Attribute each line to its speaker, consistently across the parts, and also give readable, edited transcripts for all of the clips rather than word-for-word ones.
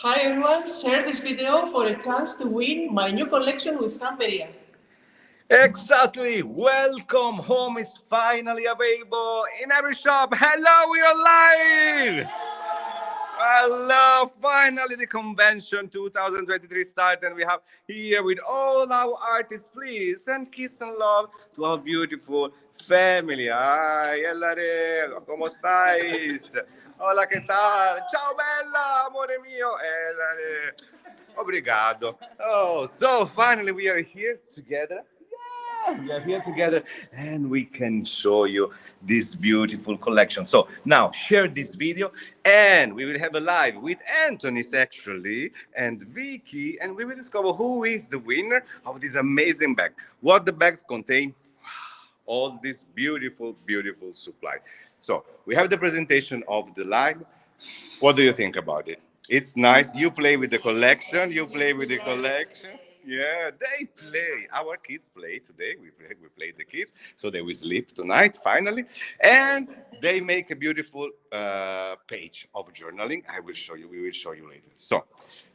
Speaker 1: Hi everyone, share this video for a chance to win my new collection with Stamperia.
Speaker 2: Exactly. Welcome home is finally available in every shop. Hello, we are live. Hello, finally the convention 2023 started and we have here with all our artists. Please send kiss and love to our beautiful family. Ay, Elare, ¿cómo estáis? Hola, ¿qué tal? Ciao, bella, amore mio. Elare. Obrigado. Oh, so finally we are here together. We are here together and we can show you this beautiful collection. So now share this video and we will have a live with Anthony's actually and Vicky and we will discover who is the winner of this amazing bag. What the bags contain? All this beautiful, beautiful supply. So we have the presentation of the live. What do you think about it? It's nice. You play with the collection. You play with the collection. Yeah, they play. Our kids play today. We played the kids, so they will sleep tonight finally, and they make a beautiful page of journaling. I will show you. We will show you later. So,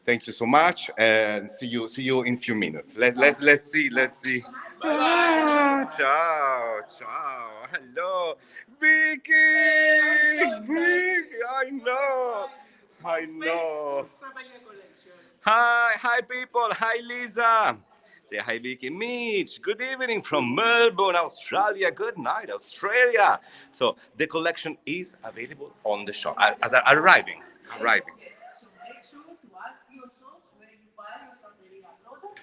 Speaker 2: thank you so much, and see you in a few minutes. Let's see. Bye. Ciao, ciao. Hello, Vicky. Vicky, I know. Hi, people. Hi, Lisa. Say hi, Vicky. Mitch, good evening from Melbourne, Australia. Good night, Australia. So the collection is available on the shop. As arriving.
Speaker 1: Yes. So make sure to ask your shops where you buy your Stamperia product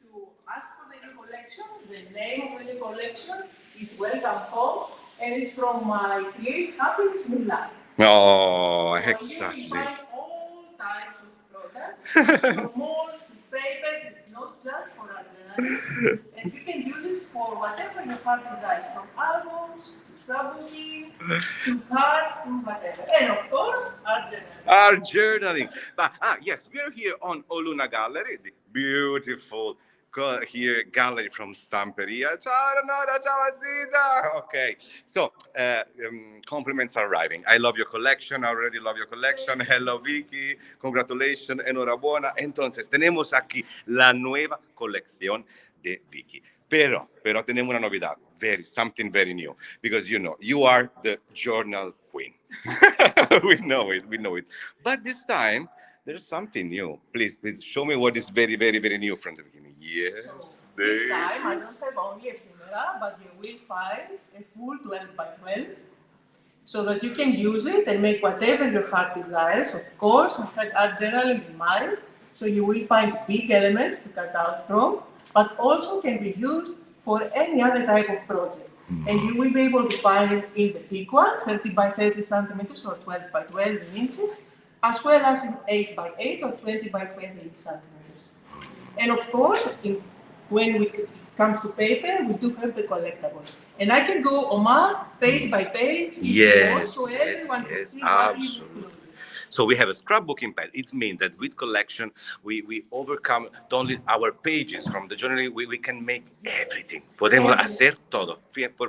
Speaker 1: to ask for the new collection. The name of the new collection is Welcome Home and it's from my Create Happiness with Life.
Speaker 2: Oh,
Speaker 1: So
Speaker 2: exactly.
Speaker 1: you will find all types of products, from molds to papers. It's not just for art journaling, and you can use it for whatever your heart desires, from albums to scrapbooking to cards to whatever, and of course art journaling.
Speaker 2: Our journaling. But yes, we are here on Oluna Gallery, the beautiful here gallery from Stamperia. Ciao, Renata, ciao, Aziza. Okay, so compliments are arriving. I love your collection. I already love your collection. Hello, Vicky. Congratulations. Enhorabuena. Entonces, tenemos aquí la nueva colección de Vicky. Pero tenemos una novedad, something very new, because you are the journal queen. we know it. But this time, there's something new. Please show me what is very, very, very new from the beginning. Yes.
Speaker 1: So this time I don't have only ephemera, but you will find a full 12 by 12 so that you can use it and make whatever your heart desires. Of course, I had art journaling in mind, so you will find big elements to cut out from, but also can be used for any other type of project. And you will be able to find it in the big one, 30 by 30 centimeters or 12 by 12 inches, as well as in 8 by 8 or 20 by 28 centimeters. And of course, when it comes to paper, we do have the collectibles. And I can go, Omar, page by page, if you want, so everyone can see what is included.
Speaker 2: So we have a scrapbooking pad. It means that with collection, we overcome not only our pages from the journal, we can make everything. Podemos hacer todo.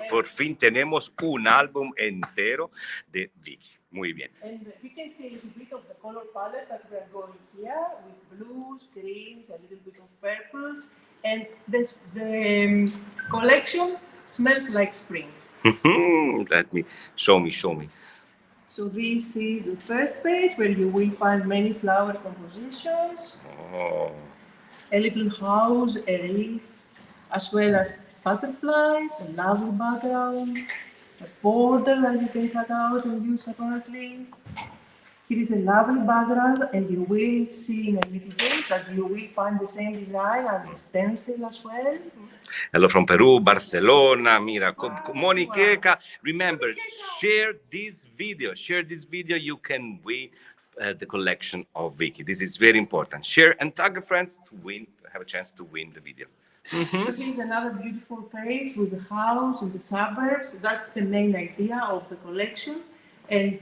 Speaker 2: Por fin tenemos un álbum entero de Vicky. Muy bien.
Speaker 1: And you can see a little bit of the color palette that we are going here with blues, greens, a little bit of purples. And the collection smells like spring.
Speaker 2: Let me show me.
Speaker 1: So this is the first page where you will find many flower compositions, a little house, a wreath, as well as butterflies, a lovely background, a border that you can cut out and use separately. Here is a lovely background, and you will see in a little bit that you will find the same design as the stencil as well.
Speaker 2: Hello from Peru, Barcelona, mira, Moniqueca. Remember, share this video. You can win the collection of Vicky. This is very important. Share and tag your friends to have a chance to win the video.
Speaker 1: So here's another beautiful page with the house in the suburbs. That's the main idea of the collection. And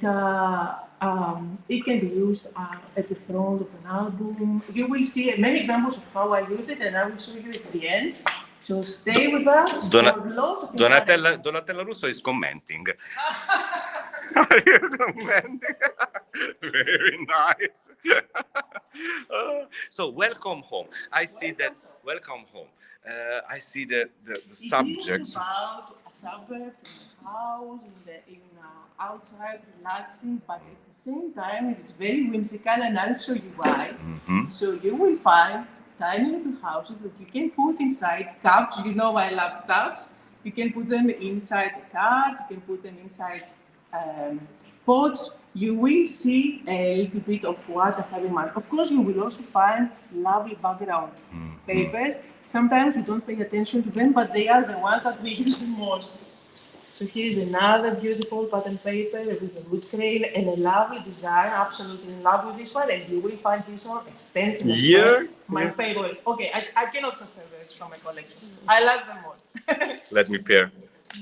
Speaker 1: it can be used at the front of an album. You will see many examples of how I use it, and I will show you at the end. So stay with us for lots of
Speaker 2: Donatella Russo is commenting. Are you commenting? Very nice. So welcome home. I see that. Welcome home. I see the subject.
Speaker 1: It is about suburbs in the house, outside, relaxing, but at the same time, it is very whimsical, and I'll show you why. So you will find tiny little houses that you can put inside cups. You know I love cups. You can put them inside the card. You can put them inside pots. You will see a little bit of what I have in mind. Of course, you will also find lovely background papers. Sometimes we don't pay attention to them, but they are the ones that we use the most. So here is another beautiful pattern paper with a wood crane and a lovely design. Absolutely in love with this one, and you will find this one extensively.
Speaker 2: Here,
Speaker 1: my favorite. Okay, I cannot transfer this from my collection. I love them all.
Speaker 2: Let me pair.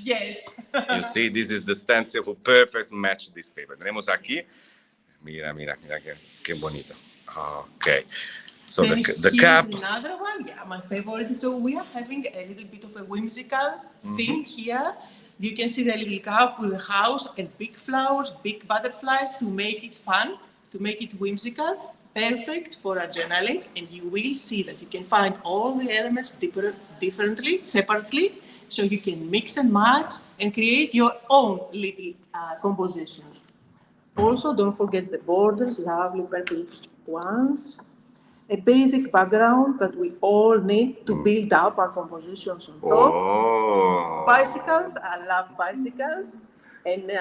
Speaker 1: Yes.
Speaker 2: You see, this is the stencil who perfect match this paper. Tenemos aquí. Mira, qué bonito. Okay. So
Speaker 1: then
Speaker 2: the cap.
Speaker 1: Another one, yeah, my favorite. So we are having a little bit of a whimsical theme here. You can see the little cup with a house and big flowers, big butterflies to make it fun, to make it whimsical. Perfect for our journaling, and you will see that you can find all the elements differently, separately, so you can mix and match and create your own little compositions. Also, don't forget the borders, lovely purple ones. A basic background that we all need to build up our compositions on top.
Speaker 2: Oh.
Speaker 1: Bicycles, I love bicycles, and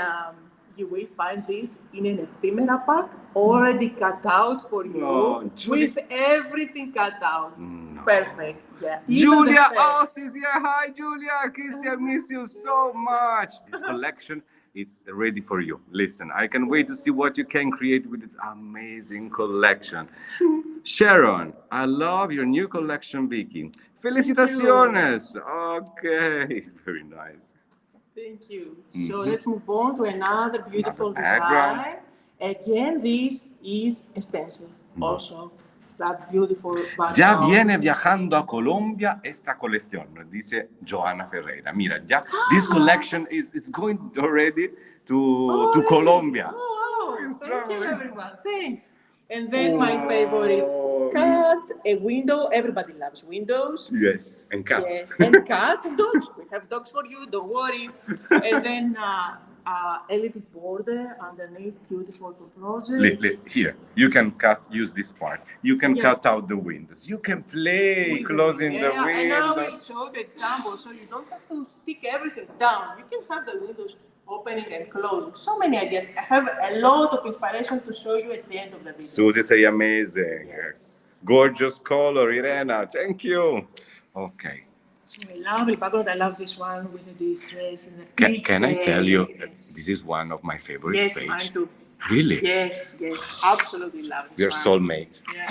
Speaker 1: you will find this in an ephemera pack already cut out for you with everything cut out. No. Perfect. Yeah.
Speaker 2: Julia Ost is here. Hi, Julia. Kissy, I miss you so much. This collection is ready for you. Listen, I can wait to see what you can create with this amazing collection. Sharon, I love your new collection, Vicky. Felicitaciones. Okay, very nice.
Speaker 1: Thank you. So let's move on to another beautiful design. Again, this is a stencil. Also, that beautiful background.
Speaker 2: Ya viene viajando a Colombia esta colección, nos dice Joana Ferreira. Mira, ya this collection is going already to Colombia.
Speaker 1: Oh, wow. Thank you, everyone. Thanks. And then my favorite cat, a window. Everybody loves windows.
Speaker 2: Yes, and cats.
Speaker 1: Yeah. And cats and dogs. We have dogs for you, don't worry. And then a little border underneath, beautiful for projects.
Speaker 2: Here, you can use this part. You can cut out the windows. You can play closing the windows.
Speaker 1: And now we'll show the example, so you don't have to stick everything down. You can have the windows opening and closing. So many ideas. I have a lot of inspiration to show you at the end of the video.
Speaker 2: Susie, say amazing. Yes. Gorgeous color, Irena. Thank you. Okay.
Speaker 1: So I love the background. I love this one with the distress and the
Speaker 2: Can I tell you that this is one of my favorite pages?
Speaker 1: Yes, mine too.
Speaker 2: Really?
Speaker 1: Yes, absolutely love this
Speaker 2: We're soulmates.
Speaker 1: Yeah.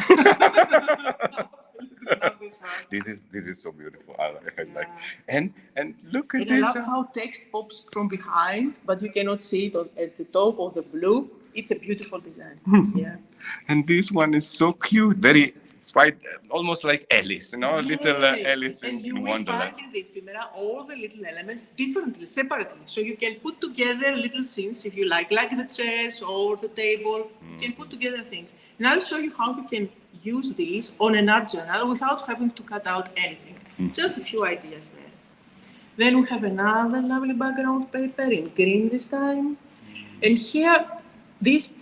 Speaker 1: Absolutely love this one.
Speaker 2: This is so beautiful. I like. And look at this.
Speaker 1: I love how text pops from behind, but you cannot see it at the top of the blue. It's a beautiful design. Yeah.
Speaker 2: And this one is so cute. Very quite almost like Alice, you know, little Alice in Wonderland. And you will find
Speaker 1: in the ephemera all the little elements differently, separately. So you can put together little scenes if you like the chairs or the table. You can put together things. And I'll show you how you can use these on an art journal without having to cut out anything. Just a few ideas there. Then we have another lovely background paper in green this time. And here, this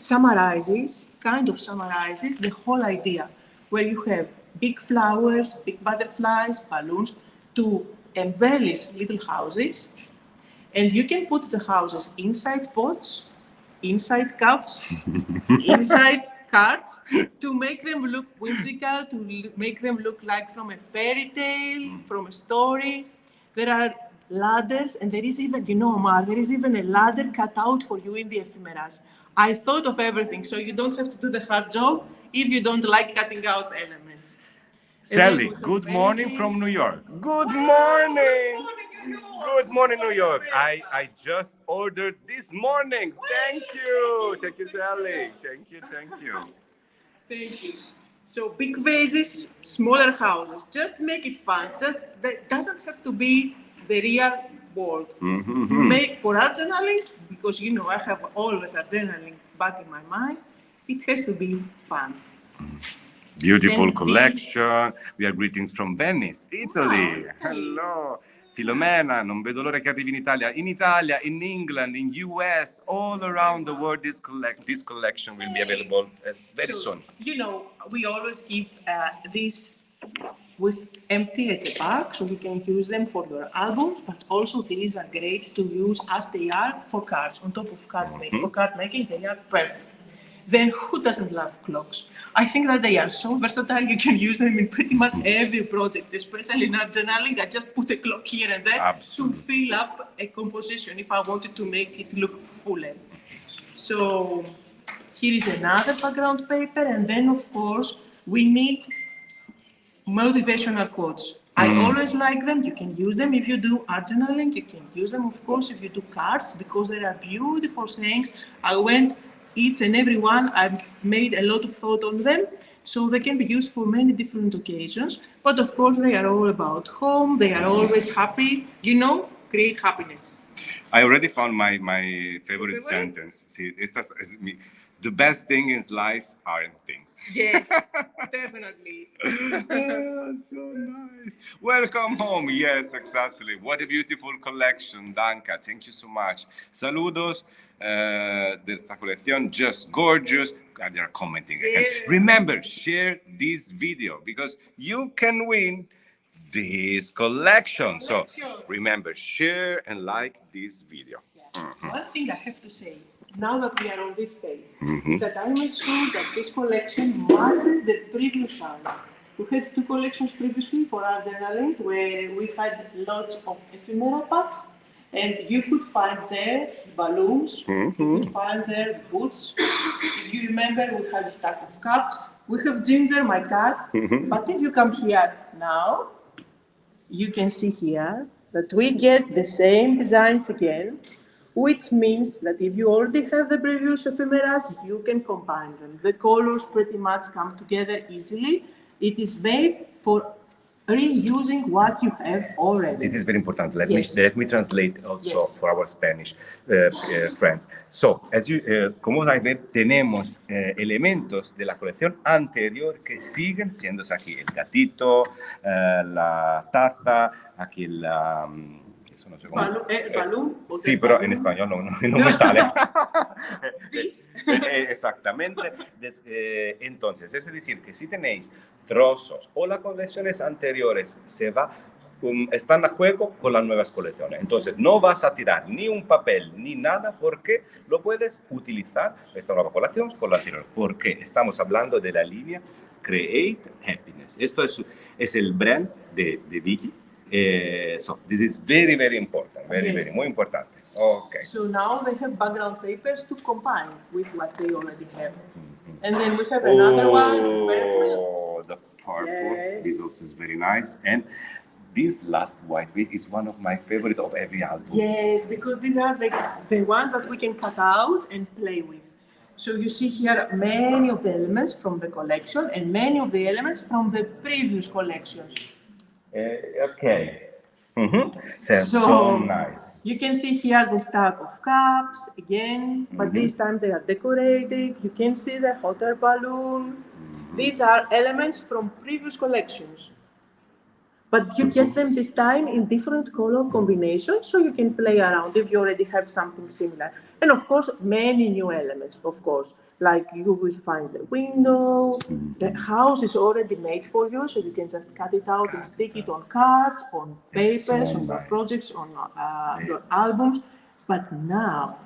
Speaker 1: kind of summarizes the whole idea, where you have big flowers, big butterflies, balloons, to embellish little houses. And you can put the houses inside pots, inside cups, inside cards, to make them look whimsical, to make them look like from a fairy tale, from a story. There are ladders, and there is even, Omar, there is even a ladder cut out for you in the ephemeras. I thought of everything, so you don't have to do the hard job if you don't like cutting out elements.
Speaker 2: Sally, good morning from New York. Good morning. Good morning, New York. I just ordered this morning. Thank you. Thank you, Sally. Thank you.
Speaker 1: Thank you. So big vases, smaller houses. Just make it fun. That doesn't have to be the real world. Make for art journaling, because I have always art journaling back in my mind. It has to be fun.
Speaker 2: Beautiful
Speaker 1: Then
Speaker 2: collection. We are greetings from Venice, Italy.
Speaker 1: Wow,
Speaker 2: Hello. Filomena, non vedo l'ora che arrivi in Italia. In Italia, in England, in US, all around the world, this collection will be available very soon.
Speaker 1: You know, we always give these with empty at the back, so you can use them for your albums, but also these are great to use as they are for cards, on top of card making. For card making, they are perfect. Then who doesn't love clocks? I think that they are so versatile, you can use them in pretty much every project, especially in art journaling. I just put a clock here and there
Speaker 2: Absolutely.
Speaker 1: to fill up a composition if I wanted to make it look fuller. So here is another background paper, and then of course we need motivational quotes. I always like them. You can use them if you do art journaling. You can use them, of course, if you do cards, because they are beautiful sayings. I went each and every one. I made a lot of thought on them, so they can be used for many different occasions. But of course, they are all about home. They are always happy. You know, create happiness.
Speaker 2: I already found my favorite sentence. See, the best thing in life aren't things.
Speaker 1: Yes, definitely.
Speaker 2: So nice. Welcome home. Yes, exactly. What a beautiful collection, Danka. Thank you so much. Saludos de esta colección, just gorgeous. God, they're commenting again. Remember, share this video because you can win this collection. So remember, share and like this video.
Speaker 1: One thing I have to say, now that we are on this page, is that I made sure that this collection matches the previous ones. We had two collections previously for art journaling where we had lots of ephemera packs, and you could find there balloons, you could find there boots. If you remember, we had a stack of cups. We have Ginger, my cat, but if you come here now, you can see here that we get the same designs again, which means that if you already have the previous ephemeras, you can combine them. The colors pretty much come together easily. It is made for reusing what you have already.
Speaker 2: This is very important. Let me translate also for our Spanish friends. So, as you, como vais a ver, tenemos elementos de la colección anterior que siguen siendo aquí. El gatito, la taza, aquí la... No sé cómo.
Speaker 1: Balloon.
Speaker 2: Sí, pero en español no me sale. Exactamente. Entonces, es decir, que si tenéis trozos o las colecciones anteriores están a juego con las nuevas colecciones. Entonces, no vas a tirar ni un papel ni nada porque lo puedes utilizar esta nueva colección con la anterior. Porque estamos hablando de la línea Create Happiness. Esto es el brand de Vicky. So this is very, very important. Very, muy importante. Okay.
Speaker 1: So now they have background papers to combine with what they already have. And then we have another one in purple.
Speaker 2: The purple. Yes. This also is very nice. And this last white bit is one of my favorite of every album.
Speaker 1: Yes, because these are the ones that we can cut out and play with. So you see here many of the elements from the collection and many of the elements from the previous collections.
Speaker 2: Okay. So nice.
Speaker 1: You can see here the stack of cups again, but this time they are decorated. You can see the hot air balloon. These are elements from previous collections, but you get them this time in different color combinations, so you can play around if you already have something similar. And of course, many new elements, of course, like you will find the window, the house is already made for you, so you can just cut it out and stick it on cards, on papers, on your projects, on your albums. But now,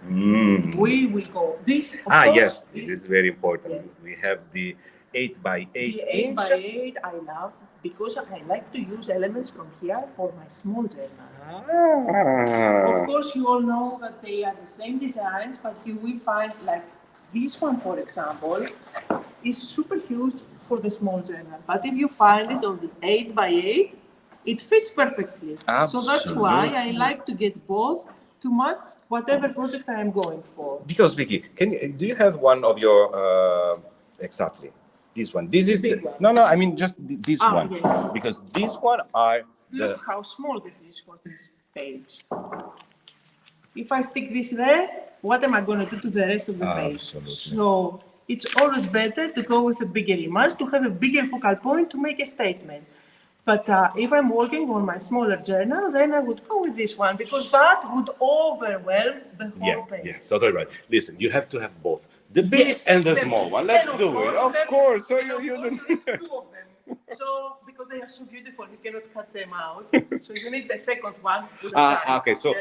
Speaker 1: we will go. This, of course,
Speaker 2: yes, this is very important. Yes. We have the 8x8
Speaker 1: inch. The 8x8 I love because I like to use elements from here for my small journal. Of course, you all know that they are the same designs, but you will find like this one, for example, is super huge for the small journal. But if you find it on the 8x8, it fits perfectly.
Speaker 2: Absolutely.
Speaker 1: So that's why I like to get both to match whatever project I am going for.
Speaker 2: Because Vicky, do you have one of your exactly this one? This is
Speaker 1: one.
Speaker 2: No. I mean just this one.
Speaker 1: Yes.
Speaker 2: Because this one are.
Speaker 1: Look how small this is for this page. If I stick this there, what am I going to do to the rest of the page? So it's always better to go with a bigger image, to have a bigger focal point to make a statement. But if I'm working on my smaller journal, then I would go with this one because that would overwhelm the whole page.
Speaker 2: Yeah, totally right. Listen, you have to have both. The big
Speaker 1: Yes,
Speaker 2: and the small one. Let's
Speaker 1: and
Speaker 2: do it. Of course. So you
Speaker 1: need
Speaker 2: don't.
Speaker 1: two of them. So because they are so beautiful, you cannot cut them out. So you need the second one to put aside.
Speaker 2: Okay, so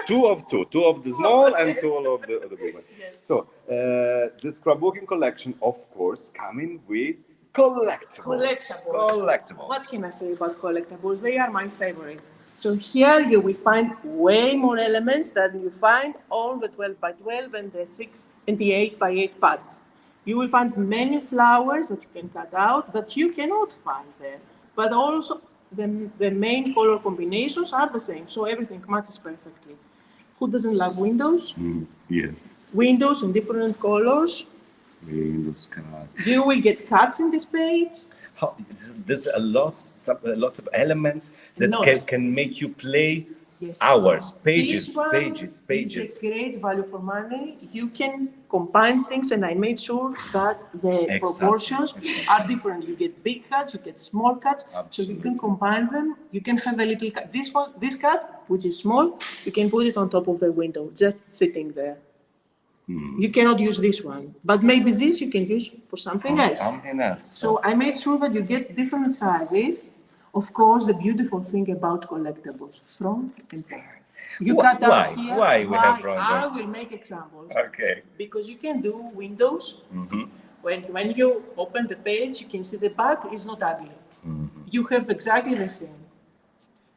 Speaker 2: two of the small and two of the big one.
Speaker 1: Yes.
Speaker 2: So the scrapbooking collection, of course, coming with collectibles.
Speaker 1: What can I say about collectibles? They are my favorite. So here you will find way more elements than you find all the 12 by 12 and the 6 and the 8 by 8 pads. You will find many flowers that you can cut out that you cannot find there. But also the main color combinations are the same, so everything matches perfectly. Who doesn't love windows?
Speaker 2: Yes.
Speaker 1: Windows in different colors.
Speaker 2: Windows, cards.
Speaker 1: You will get cards in this page.
Speaker 2: There's a lot of elements that can make you play hours, pages.
Speaker 1: It's a great value for money. You can combine things, and I made sure that the proportions are different. You get big cuts, you get small cuts, so you can combine them. You can have a little cut. This cut, which is small, you can put it on top of the window, just sitting there. You cannot use this one, but maybe this you can use for something else. So I made sure that you get different sizes. Of course, the beautiful thing about collectibles, front and back. You cut out here.
Speaker 2: Why we have front?
Speaker 1: I will make examples.
Speaker 2: Okay.
Speaker 1: Because you can do windows. When you open the page, you can see the back is not ugly. You have exactly the same.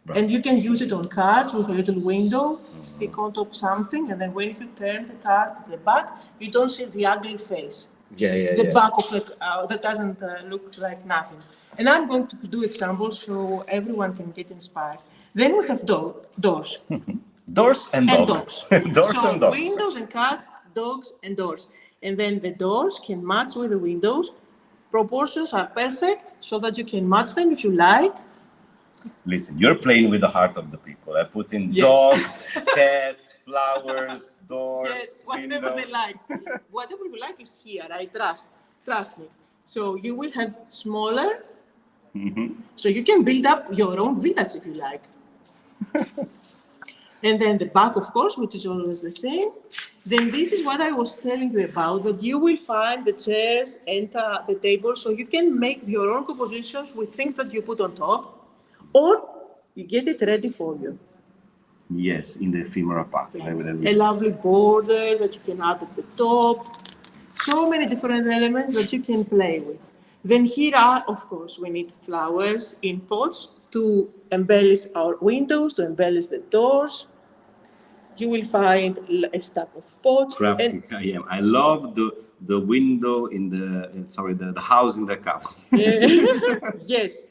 Speaker 1: Right. And you can use it on cards with a little window, stick on top something, and then when you turn the card to the back, you don't see the ugly face. The back of the that doesn't look like nothing. And I'm going to do examples so everyone can get inspired. Then we have doors.
Speaker 2: Doors and dogs. Doors and dogs.
Speaker 1: Windows and cards, dogs and doors. And then the doors can match with the windows. Proportions are perfect so that you can match them if you like.
Speaker 2: Listen, you're playing with the heart of the people. I put in dogs, cats, flowers, doors,
Speaker 1: whatever they like. Whatever you like is here. I trust me. So you will have smaller. So you can build up your own village if you like. And then the back, of course, which is always the same. Then this is what I was telling you about, that you will find the chairs and the table, so you can make your own compositions with things that you put on top. Or you get it ready for you.
Speaker 2: Yes, in the ephemera pack.
Speaker 1: A lovely border that you can add at the top. So many different elements that you can play with. Then here are, of course, we need flowers in pots to embellish our windows, to embellish the doors. You will find a stack of pots.
Speaker 2: Crafty, I love the window in the house in the cup.
Speaker 1: Yes.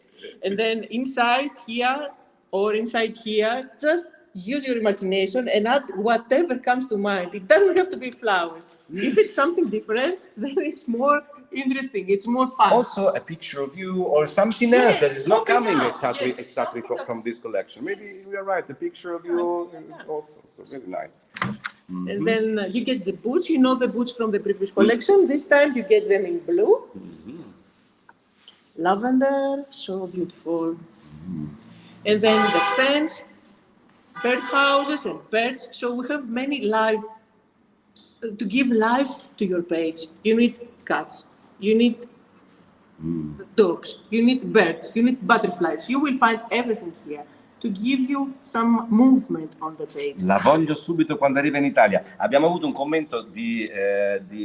Speaker 1: And then inside here or inside here, just use your imagination and add whatever comes to mind. It doesn't have to be flowers. If it's something different, then it's more interesting. It's more fun.
Speaker 2: Also, a picture of you or something else that is not coming exactly from this collection. Maybe we are right. The picture of you is also really nice.
Speaker 1: And then you get the boots. You know the boots from the previous collection. This time you get them in blue. Lavender, so beautiful. And then the fence, birdhouses and birds. So we have many to give life to your page. You need cats, you need dogs, you need birds, you need butterflies. You will find everything here to give you some movement on the page.
Speaker 2: La voglio subito quando arriva in Italia. Abbiamo avuto un commento di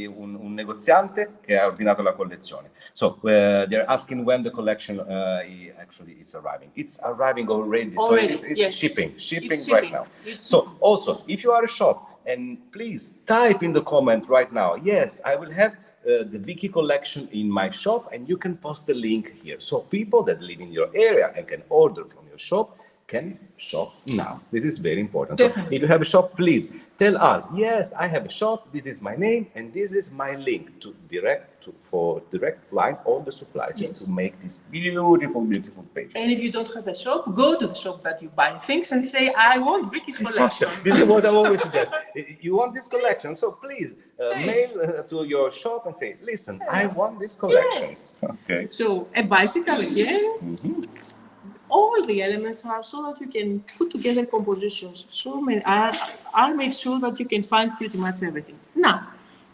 Speaker 2: un negoziante che ha ordinato la collezione. So they're asking when the collection it's arriving. It's arriving already. So it's shipping right now. So also, if you are a shop, and please type in the comment right now, yes, I will have the Vicky collection in my shop, and you can post the link here. So people that live in your area and can order from your shop can shop now. This is very important.
Speaker 1: Definitely.
Speaker 2: So if you have a shop, please tell us, yes, I have a shop, this is my name, and this is my link to direct line all the supplies to make this beautiful, beautiful page.
Speaker 1: And if you don't have a shop, go to the shop that you buy things and say, I want Vicky's collection.
Speaker 2: This is what I always suggest. You want this collection, so please mail to your shop and say, listen, I want this collection.
Speaker 1: Yes.
Speaker 2: Okay.
Speaker 1: So a bicycle again. All the elements are so that you can put together compositions. So many are made sure that you can find pretty much everything. Now,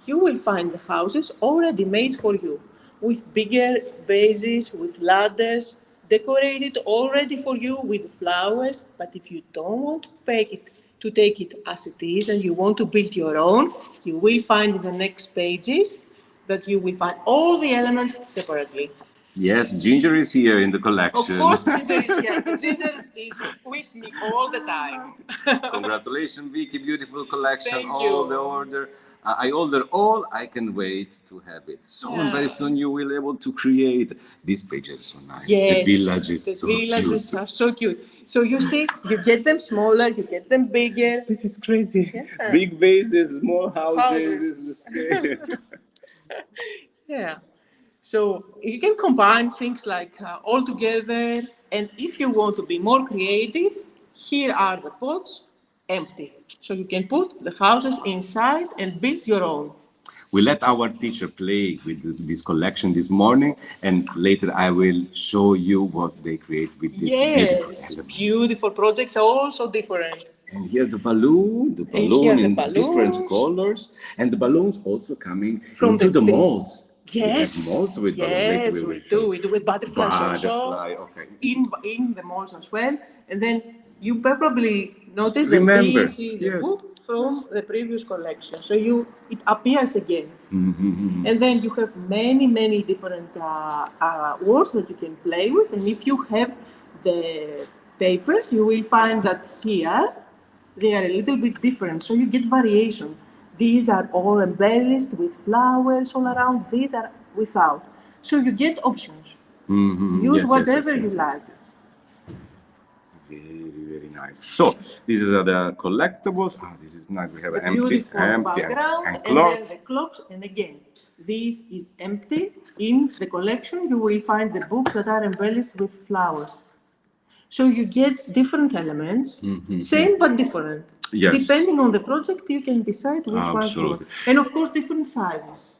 Speaker 1: you will find the houses already made for you, with bigger vases, with ladders, decorated already for you with flowers. But if you don't want to take it as it is, and you want to build your own, you will find in the next pages that you will find all the elements separately.
Speaker 2: Yes, Ginger is here in the collection.
Speaker 1: Of course, Ginger is here. Ginger is with me all the time.
Speaker 2: Congratulations, Vicky, beautiful collection.
Speaker 1: Thank
Speaker 2: all
Speaker 1: you.
Speaker 2: the order. I order all. I can wait to have it. So very soon you will be able to create. This page is so nice.
Speaker 1: Yes,
Speaker 2: the village is so
Speaker 1: villages
Speaker 2: cute.
Speaker 1: are so cute. So you see, you get them smaller, you get them bigger.
Speaker 2: This is crazy.
Speaker 1: Yeah.
Speaker 2: Big vases, small houses.
Speaker 1: Yeah. So you can combine things like all together. And if you want to be more creative, here are the pots empty. So you can put the houses inside and build your own.
Speaker 2: We let our teacher play with this collection this morning, and later I will show you what they create with this beautiful elements.
Speaker 1: Beautiful projects are also different.
Speaker 2: And here the balloon in different colors, and the balloons also coming from the molds.
Speaker 1: Yes,
Speaker 2: we have molds with
Speaker 1: yes,
Speaker 2: balloons.
Speaker 1: We do with butterflies also.
Speaker 2: Okay.
Speaker 1: In the molds as well. And then you probably notice that this is a book from the previous collection. So it appears again.
Speaker 2: Mm-hmm.
Speaker 1: And then you have many different words that you can play with. And if you have the papers, you will find that here they are a little bit different. So you get variation. These are all embellished with flowers all around. These are without. So you get options.
Speaker 2: Mm-hmm.
Speaker 1: Use whatever you like.
Speaker 2: Very nice. So these are the collectibles. This is nice. We have an empty
Speaker 1: background
Speaker 2: and
Speaker 1: then the clocks. And again, this is empty. In the collection, you will find the books that are embellished with flowers. So you get different elements, same but different.
Speaker 2: Yes.
Speaker 1: Depending on the project, you can decide which one you want. And of course, different sizes.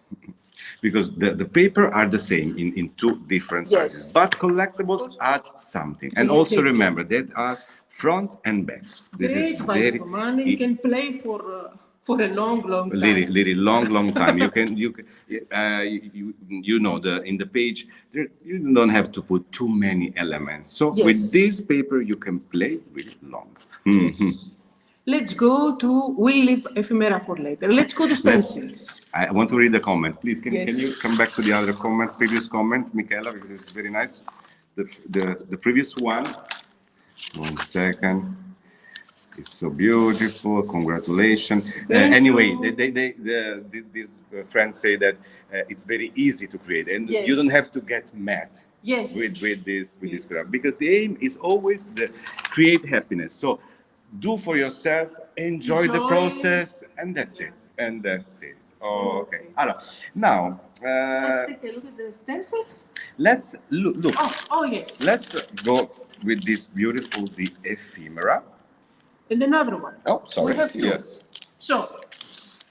Speaker 2: Because the paper are the same in two different sizes. But collectibles add something. And also remember, that are front and back. This is
Speaker 1: very for money. You can play for a long time.
Speaker 2: Really long time. You can in the page you don't have to put too many elements. So with this paper you can play really long.
Speaker 1: Yes. Let's go to, we'll leave ephemera for later. Let's go to stencils.
Speaker 2: I want to read the comment. Please, can you come back to the other comment, previous comment, Michaela, because it's very nice. The previous one. 1 second. It's so beautiful. Congratulations. Anyway, these friends say that it's very easy to create, and you don't have to get mad with this craft, because the aim is always to create happiness. So do for yourself, enjoy the process, and that's it. Oh, okay. Now,
Speaker 1: let's take a look at the stencils.
Speaker 2: Let's look.
Speaker 1: Oh, yes.
Speaker 2: Let's go with this beautiful, the ephemera.
Speaker 1: And another one.
Speaker 2: Oh, sorry.
Speaker 1: We have two.
Speaker 2: Yes.
Speaker 1: So,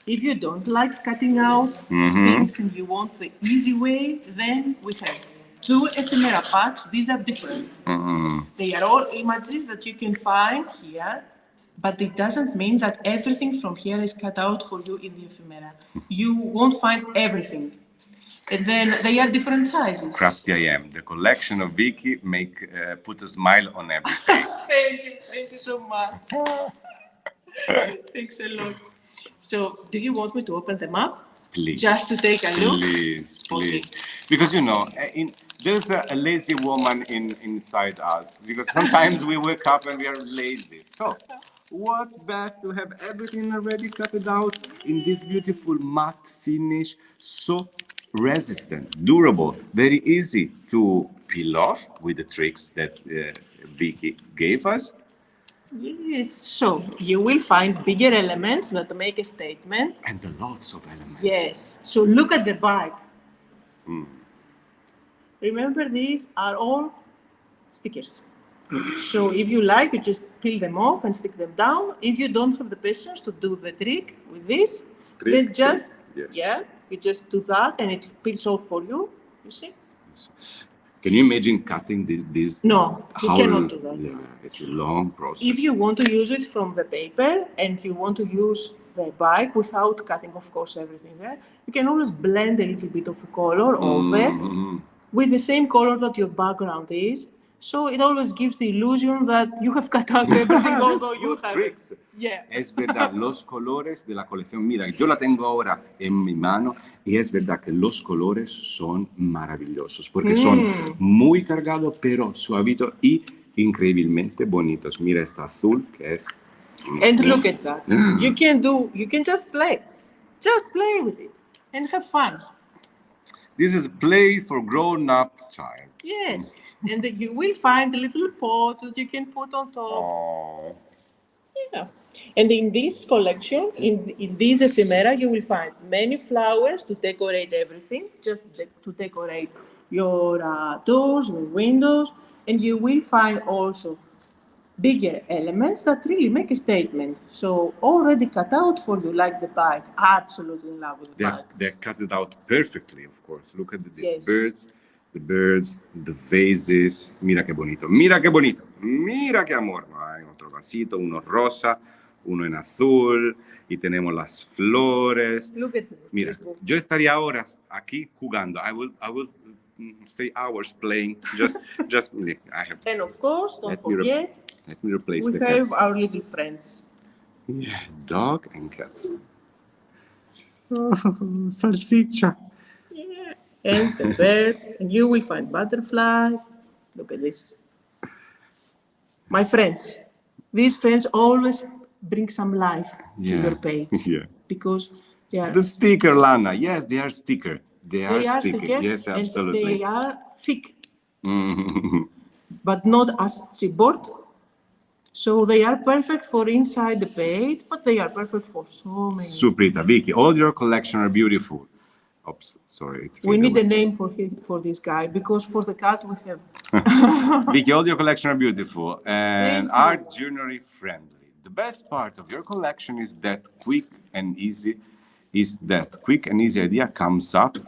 Speaker 1: if you don't like cutting out things and you want the easy way, then we have two ephemera packs. These are different. They are all images that you can find here, but it doesn't mean that everything from here is cut out for you in the ephemera. You won't find everything. And then they are different sizes.
Speaker 2: Crafty I am. The collection of Vicky put a smile on every face.
Speaker 1: Thank you so much. Thanks a lot. So, do you want me to open them up?
Speaker 2: Please.
Speaker 1: Just to take a look?
Speaker 2: Please. Okay. Because there's a lazy woman inside us. Because sometimes we wake up and we are lazy. So, what best to have everything already cut out in this beautiful matte finish. So resistant, durable, very easy to peel off with the tricks that Vicky gave us.
Speaker 1: Yes, so you will find bigger elements that make a statement.
Speaker 2: And lots of elements.
Speaker 1: Yes, so look at the bag. Remember, these are all stickers. So if you like, you just peel them off and stick them down. If you don't have the patience to do the trick with this, then just, you just do that and it peels off for you, you see?
Speaker 2: Can you imagine cutting this?
Speaker 1: No, you cannot do that.
Speaker 2: Yeah, it's a long process.
Speaker 1: If you want to use it from the paper and you want to use the bag without cutting, of course, everything there, you can always blend a little bit of a color over with the same color that your background is. So it always gives the illusion that you have cut out everything, although you have
Speaker 2: tricks.
Speaker 1: Yeah.
Speaker 2: Es verdad, los colores de la colección. Mira, yo la tengo ahora en mi mano y es verdad que los colores son maravillosos porque son muy cargados pero suavitos y increíblemente bonitos. Mira este azul que es.
Speaker 1: And look at that. You can just play with it and have fun.
Speaker 2: This is play for grown-up child.
Speaker 1: Yes, and then you will find little pots that you can put on top.
Speaker 2: Oh.
Speaker 1: Yeah. And in this collection, in this ephemera, you will find many flowers to decorate everything, just to decorate your doors, your windows, and you will find also bigger elements that really make a statement. So already cut out for you, like the bag. Absolutely in love with the bag.
Speaker 2: They cut it out perfectly, of course. Look at these birds, the vases. Mira qué bonito, mira qué bonito, mira qué amor. Hay otro vasito, uno rosa, uno en azul, y tenemos las flores.
Speaker 1: Look at
Speaker 2: Mira, yo estaría horas aquí jugando. I will stay hours playing. Just I have.
Speaker 1: And of course, don't forget.
Speaker 2: Let me replace
Speaker 1: we
Speaker 2: the
Speaker 1: have
Speaker 2: cats.
Speaker 1: our little friends.
Speaker 2: Yeah, dog and cats. Oh, salsicha.
Speaker 1: Yeah, and the bird, and you will find butterflies. Look at this. My friends, these friends always bring some life to your page.
Speaker 2: Yeah.
Speaker 1: Because they are...
Speaker 2: The sticker, Lana. Yes, they are sticker. They are sticker. Yes,
Speaker 1: and
Speaker 2: absolutely.
Speaker 1: they are thick, but not as chipboard. So they are perfect for inside the page, but they are perfect for so many.
Speaker 2: Suprita, Vicky, all your collection are beautiful. Oops, sorry.
Speaker 1: We need a name for this guy, because for the cat we have.
Speaker 2: Vicky, all your collection are beautiful and are journey friendly. The best part of your collection is that quick and easy idea comes up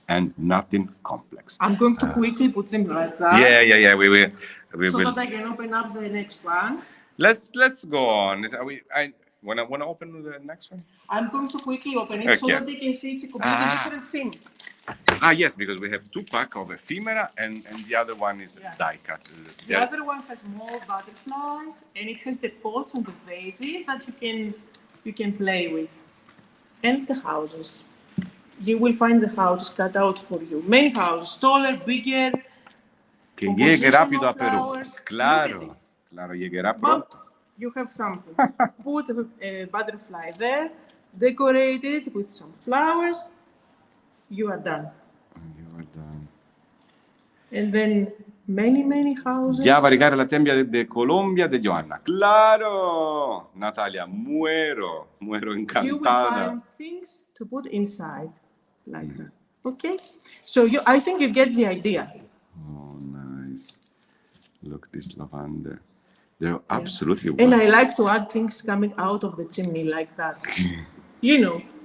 Speaker 2: and nothing complex.
Speaker 1: I'm going to quickly put them like that.
Speaker 2: Yeah. We will.
Speaker 1: So that I can open up the next one.
Speaker 2: Let's go on. I wanna open the next one.
Speaker 1: I'm going to quickly open it so that they can see it's a completely different thing.
Speaker 2: Yes, because we have 2 packs of ephemera and the other one is die cut.
Speaker 1: The other one has more butterflies and it has the pots and the vases that you can play with. And the houses. You will find the houses cut out for you. Many houses, taller, bigger.
Speaker 2: Que llegue rápido a Perú. Claro, llegará pronto.
Speaker 1: You have something. Put a butterfly there, decorate it with some flowers. You are done. And then many houses.
Speaker 2: Ya va a llegar la tembia de Colombia de Johanna. Claro, Natalia, muero encantada.
Speaker 1: You will find things to put inside, like that. Okay, so I think you get the idea.
Speaker 2: Oh, nice. Look, this lavender. They're absolutely
Speaker 1: And I like to add things coming out of the chimney like that.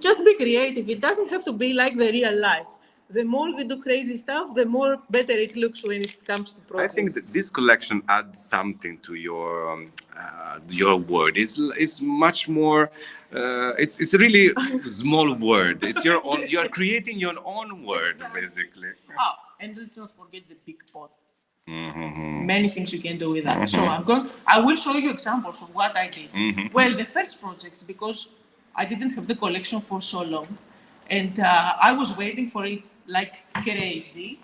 Speaker 1: Just be creative. It doesn't have to be like the real life. The more you do crazy stuff, the more better it looks when it comes to projects.
Speaker 2: I think that this collection adds something to your word. It's much more. It's really small word. It's your own. You are creating your own word, basically.
Speaker 1: Oh, and let's not forget the big pot. Many things you can do with that. So I will show you examples of what I did. Well, the first projects, because I didn't have the collection for so long, and I was waiting for it like crazy.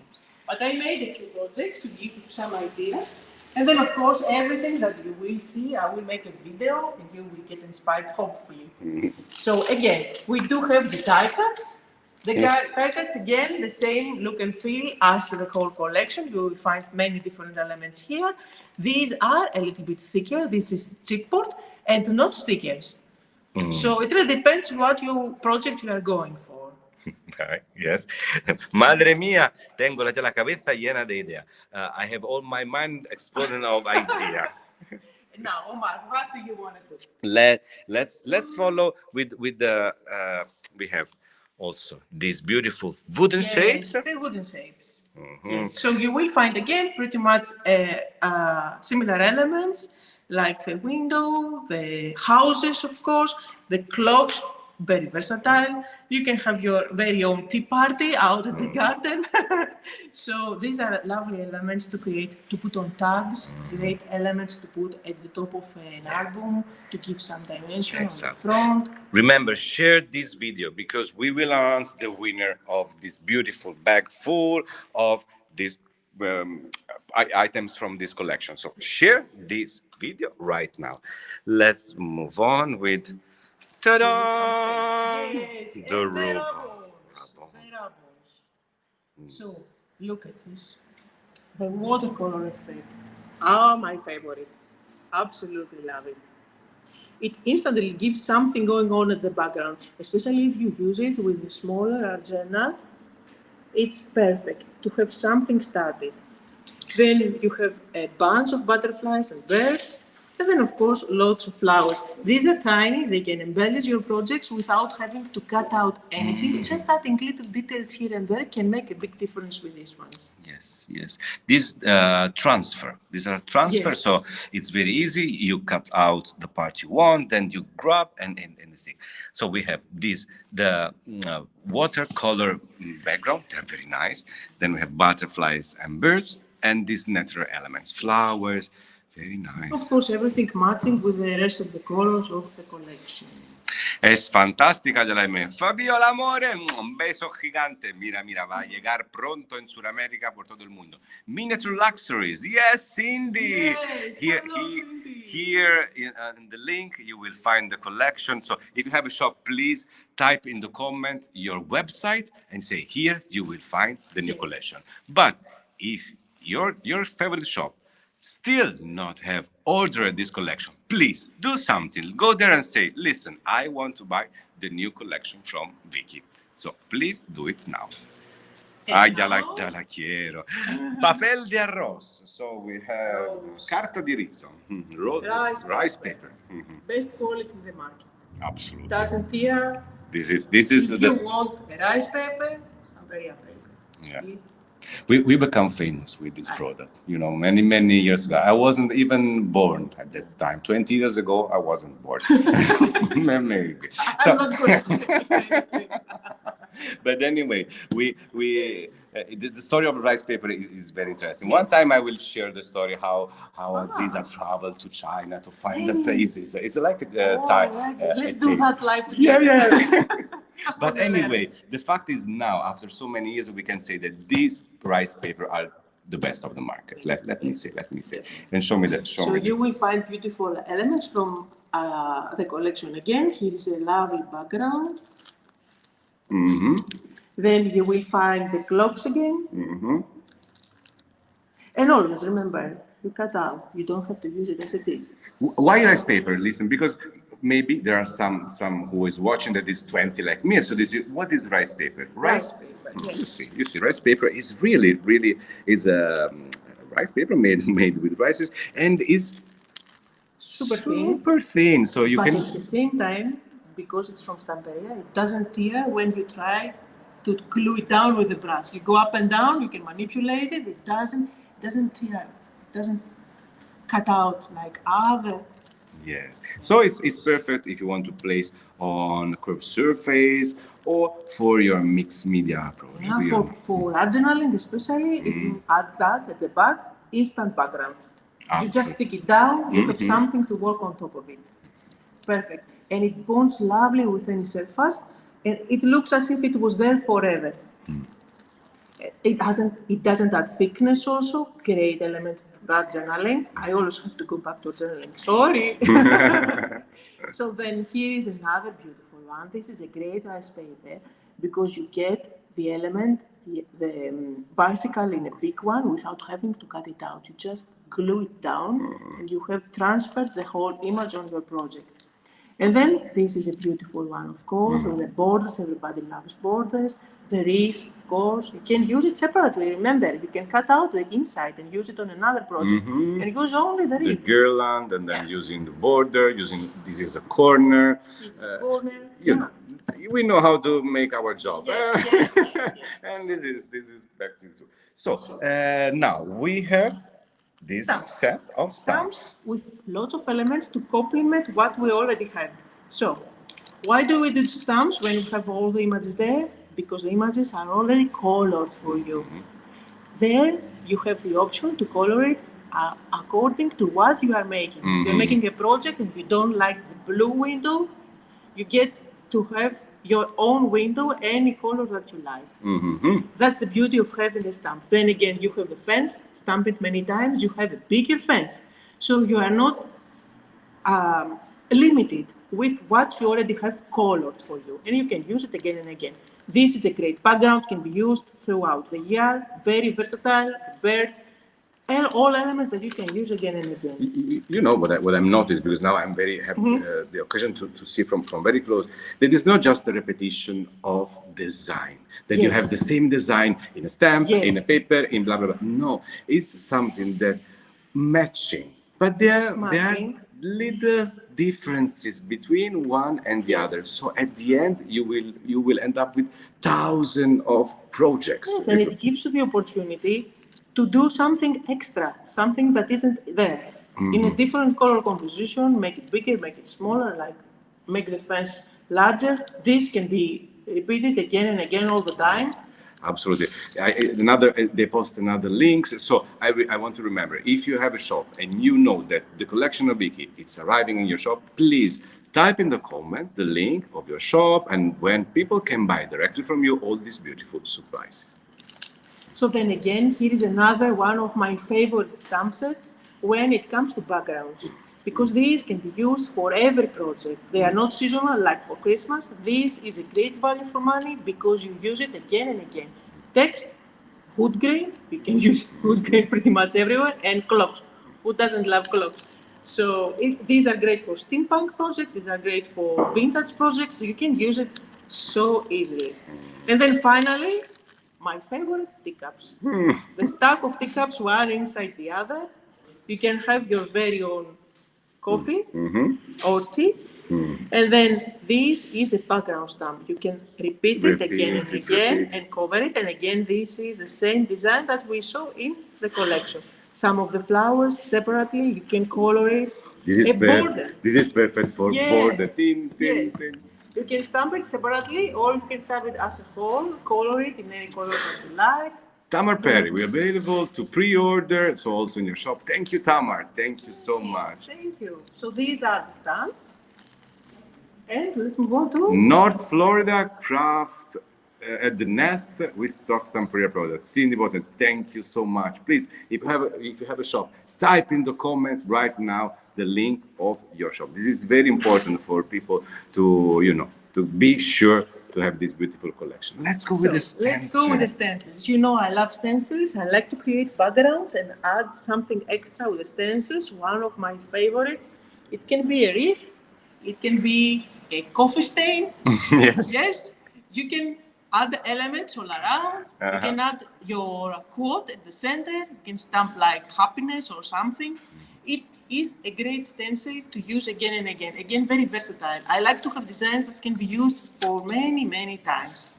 Speaker 1: But I made a few projects to give you some ideas. And then, of course, everything that you will see, I will make a video and you will get inspired, hopefully. So again, we do have the die cuts. The carpets, again, the same look and feel as the whole collection. You will find many different elements here. These are a little bit thicker. This is chipboard and not stickers. So it really depends what your project you are going for.
Speaker 2: Yes. Madre mía, tengo la cabeza llena de ideas. I have all my mind exploding of idea.
Speaker 1: Now, Omar, what do you want to do?
Speaker 2: Let's follow with the we have also these beautiful wooden shapes.
Speaker 1: The wooden shapes. Yes. So you will find again pretty much similar elements like the window, the houses, of course, the clocks, very versatile. You can have your very own tea party out at the garden. So these are lovely elements to create, to put on tags, great elements to put at the top of an album to give some dimension on the front.
Speaker 2: Remember, share this video because we will announce the winner of this beautiful bag full of these items from this collection. So share this video right now. Let's move on with ta-da!
Speaker 1: Yes,
Speaker 2: The
Speaker 1: ribbons. So look at this. The watercolor effect. Ah, my favorite. Absolutely love it. It instantly gives something going on at the background, especially if you use it with a smaller art journal. It's perfect to have something started. Then you have a bunch of butterflies and birds, and then of course lots of flowers. These are tiny, they can embellish your projects without having to cut out anything. Just adding little details here and there can make a big difference with these ones.
Speaker 2: Yes. These are transfer,
Speaker 1: Yes.
Speaker 2: so it's very easy. You cut out the part you want, then you grab and stick. So we have the watercolor background, they're very nice. Then we have butterflies and birds, and these natural elements, flowers, very nice.
Speaker 1: Of course, everything matching with the rest of the colors of the collection.
Speaker 2: Es fantástica, Yalaime. Fabiola, amore, un beso gigante. Mira, va a llegar pronto en Sudamérica por todo el mundo. Miniature Luxuries. Yes, Cindy.
Speaker 1: Yes, Cindy.
Speaker 2: Here in the link, you will find the collection. So if you have a shop, please type in the comment your website and say, here you will find the new collection. But if your favorite shop still not have ordered this collection, please do something. Go there and say, listen, I want to buy the new collection from Vicky. So please do it now. Ay, ya la quiero. Papel de arroz. So we have carta di riso. Rice paper.
Speaker 1: Best quality in the market.
Speaker 2: Absolutely.
Speaker 1: Doesn't tear.
Speaker 2: This is
Speaker 1: If you want a rice paper, Stamperia paper.
Speaker 2: Yeah. We become famous with this product, many years ago. I wasn't even born at that time. 20 years ago, I wasn't born. Maybe.
Speaker 1: I'm not going to say anything.
Speaker 2: But anyway, the story of rice paper is very interesting. One time I will share the story how Aziza traveled to China to find the places. It's like a time.
Speaker 1: Let's do that live together.
Speaker 2: Yeah. But anyway, the fact is now, after so many years, we can say that these rice paper are the best of the market. Let me say. And show me that.
Speaker 1: So you will find beautiful elements from the collection again. Here is a lovely background. Then you will find the clocks again. And always remember, you cut out. You don't have to use it as it is.
Speaker 2: Why rice paper? Listen, because maybe there are some who is watching that is 20 like me. So what is rice paper?
Speaker 1: Rice paper, yes.
Speaker 2: You see, rice paper is really is a rice paper made with rices and is super thin. So you can.
Speaker 1: But at the same time, because it's from Stamperia, it doesn't tear when you try to glue it down with a brush. You go up and down. You can manipulate it. It doesn't tear. It doesn't cut out like other.
Speaker 2: Yes, so it's perfect if you want to place on a curved surface or for your mixed media project.
Speaker 1: Yeah, for art journaling especially, if you add that at the back, instant background. You just stick it down, you have something to work on top of it. Perfect. And it bonds lovely with any surface, and it looks as if it was there forever. It doesn't add thickness also, great element of art journaling. I always have to go back to journaling, sorry. So then here is another beautiful one. This is a great rice paper. because you get the element, the bicycle in a big one without having to cut it out. You just glue it down and you have transferred the whole image on your project. And then this is a beautiful one, of course, with the borders. Everybody loves borders. The reef, of course. You can use it separately. Remember, you can cut out the inside and use it on another project and use only the
Speaker 2: The
Speaker 1: reef.
Speaker 2: girland, and then using the border, using this is a corner.
Speaker 1: It's a corner.
Speaker 2: You know, we know how to make our job.
Speaker 1: Yes.
Speaker 2: And this is back to you. So now we have this set of stamps.
Speaker 1: With lots of elements to complement what we already had. So, why do we do stamps when we have all the images there? Because the images are already colored for you. There, you have the option to color it according to what you are making. If you're making a project and you don't like the blue window, you get to have your own window, any color that you like. That's the beauty of having a stamp. Then again, you have the fence, stamp it many times, you have a bigger fence. So you are not limited with what you already have colored for you. And you can use it again and again. This is a great background, can be used throughout the year, very versatile, bird, and all elements that you can use again and again.
Speaker 2: You know what I'm noticed, because now I'm very happy the occasion to see from very close that it's not just a repetition of design, that you have the same design in a stamp, in a paper, in blah blah blah. No, it's something that matching, but there are little differences between one and the other. So at the end, you will end up with thousands of projects.
Speaker 1: Yes, and it gives you the opportunity to do something extra, something that isn't there. In a different color composition, make it bigger, make it smaller, like make the fence larger. This can be repeated again and again all the time.
Speaker 2: Absolutely. They post another links. So I want to remember, if you have a shop and you know that the collection of Vicky, it's arriving in your shop, please type in the comment the link of your shop, and when people can buy directly from you all these beautiful surprises.
Speaker 1: So then again, here is another one of my favorite stamp sets when it comes to backgrounds, because these can be used for every project. They are not seasonal like for Christmas. This is a great value for money because you use it again and again. Text, wood grain, you can use wood grain pretty much everywhere, and clocks. Who doesn't love clocks? So these are great for steampunk projects, these are great for vintage projects. You can use it so easily. And then finally, my favorite, teacups. The stack of teacups, one inside the other. You can have your very own coffee or tea. And then this is a background stamp. You can repeat it again and again and cover it. And again, this is the same design that we saw in the collection. Some of the flowers separately, you can color it.
Speaker 2: This is perfect for border.
Speaker 1: You can stamp it separately, or you can stamp it as a whole, color it in any color that you like.
Speaker 2: Tamar Perry, we're available to pre-order, so also in your shop. Thank you, Tamar. Thank you so much.
Speaker 1: Thank you. So these are the stamps. And let's move on to
Speaker 2: North Florida Craft at the Nest with stock Stamperia products. Cindy Botton, thank you so much. Please, if you have a shop, type in the comments right now the link of your shop. This is very important for people to be sure to have this beautiful collection. Let's go with the stencils.
Speaker 1: Let's go with the stencils. You know I love stencils. I like to create backgrounds and add something extra with the stencils. One of my favorites. It can be a reef. It can be a coffee stain. Yes. You can add the elements all around. You can add your quote at the center. You can stamp like happiness or something. It is a great stencil to use again and again. Again, very versatile. I like to have designs that can be used for many, many times.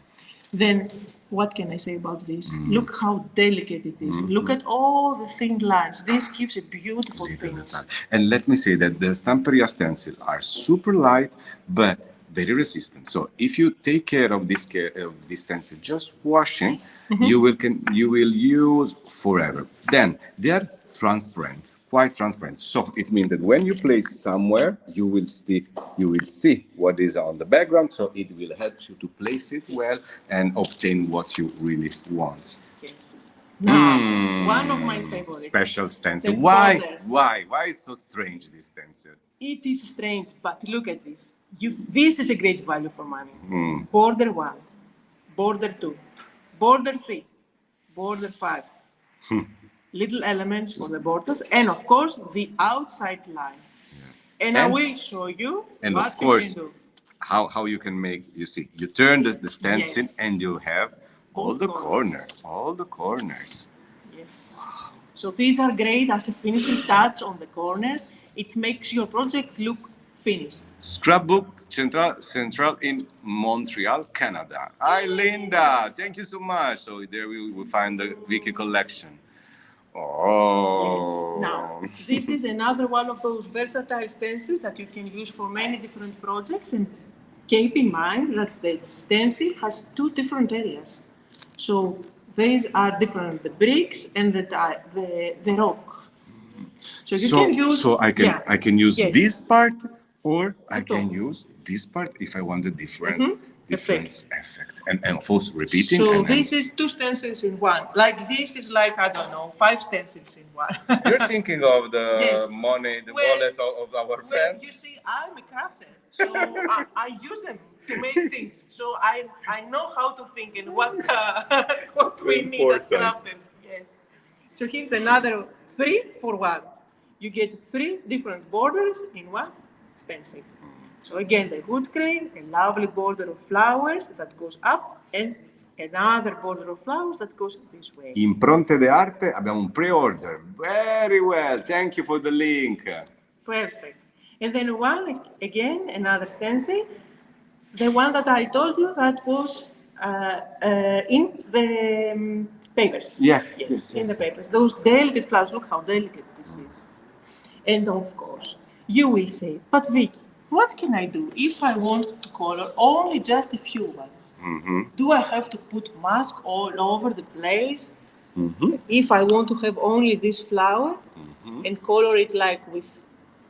Speaker 1: Then, what can I say about this? Look how delicate it is. Look at all the thin lines. This gives a beautiful finish.
Speaker 2: And let me say that the Stamperia stencils are super light, but very resistant. So if you take care of this stencil, just washing, you will use forever. Then they are transparent, quite transparent. So it means that when you place somewhere, you will see what is on the background. So it will help you to place it well and obtain what you really want.
Speaker 1: Yes. Now, one of my favorites.
Speaker 2: Special stencil. Why is so strange, this stencil?
Speaker 1: It is strange, but look at this. This is a great value for money. Border one. border 2, border 3, border 5. Little elements for the borders, and of course the outside line. And I will show you
Speaker 2: And
Speaker 1: what
Speaker 2: of course,
Speaker 1: you can do.
Speaker 2: how you can make, you see, you turn the stencil
Speaker 1: Yes.
Speaker 2: and you have all
Speaker 1: Both
Speaker 2: the
Speaker 1: corners.
Speaker 2: corners.
Speaker 1: Yes. So these are great as a finishing touch on the corners. It makes your project look finished.
Speaker 2: Scrapbook Central in Montreal, Canada. Hi, Linda. Thank you so much. So there we will find the Vicky collection. Oh.
Speaker 1: Yes. Now, this is another one of those versatile stencils that you can use for many different projects. And keep in mind that the stencil has two different areas. So these are different, the bricks and the rock. So you can use.
Speaker 2: So I can use
Speaker 1: Yes.
Speaker 2: this part, or I
Speaker 1: At
Speaker 2: can
Speaker 1: all.
Speaker 2: use this part if I want a different
Speaker 1: Effect.
Speaker 2: effect. And of course, repeating.
Speaker 1: So
Speaker 2: and
Speaker 1: this is 2 stencils in one. Like this is like, I don't know, 5 stencils in one.
Speaker 2: You're thinking of the
Speaker 1: Yes.
Speaker 2: money, the
Speaker 1: Well,
Speaker 2: wallet of our
Speaker 1: Well,
Speaker 2: friends.
Speaker 1: you see, I'm a crafter, so I use them to make things. So I know how to think and what we need as
Speaker 2: important.
Speaker 1: crafters. Yes. So here's another 3 for 1. You get 3 different borders in one stencil. So again, the wood grain, a lovely border of flowers that goes up, and another border of flowers that goes this way.
Speaker 2: Impronte d'arte, abbiamo un pre-order. Very well. Thank you for the link.
Speaker 1: Perfect. And then one, again, another stencil. The one that I told you that was in the papers.
Speaker 2: Yes,
Speaker 1: In the papers. Those delicate flowers. Look how delicate this is. And of course, you will say, but Vicky, what can I do if I want to color only just a few ones? Do I have to put mask all over the place? If I want to have only this flower and color it like with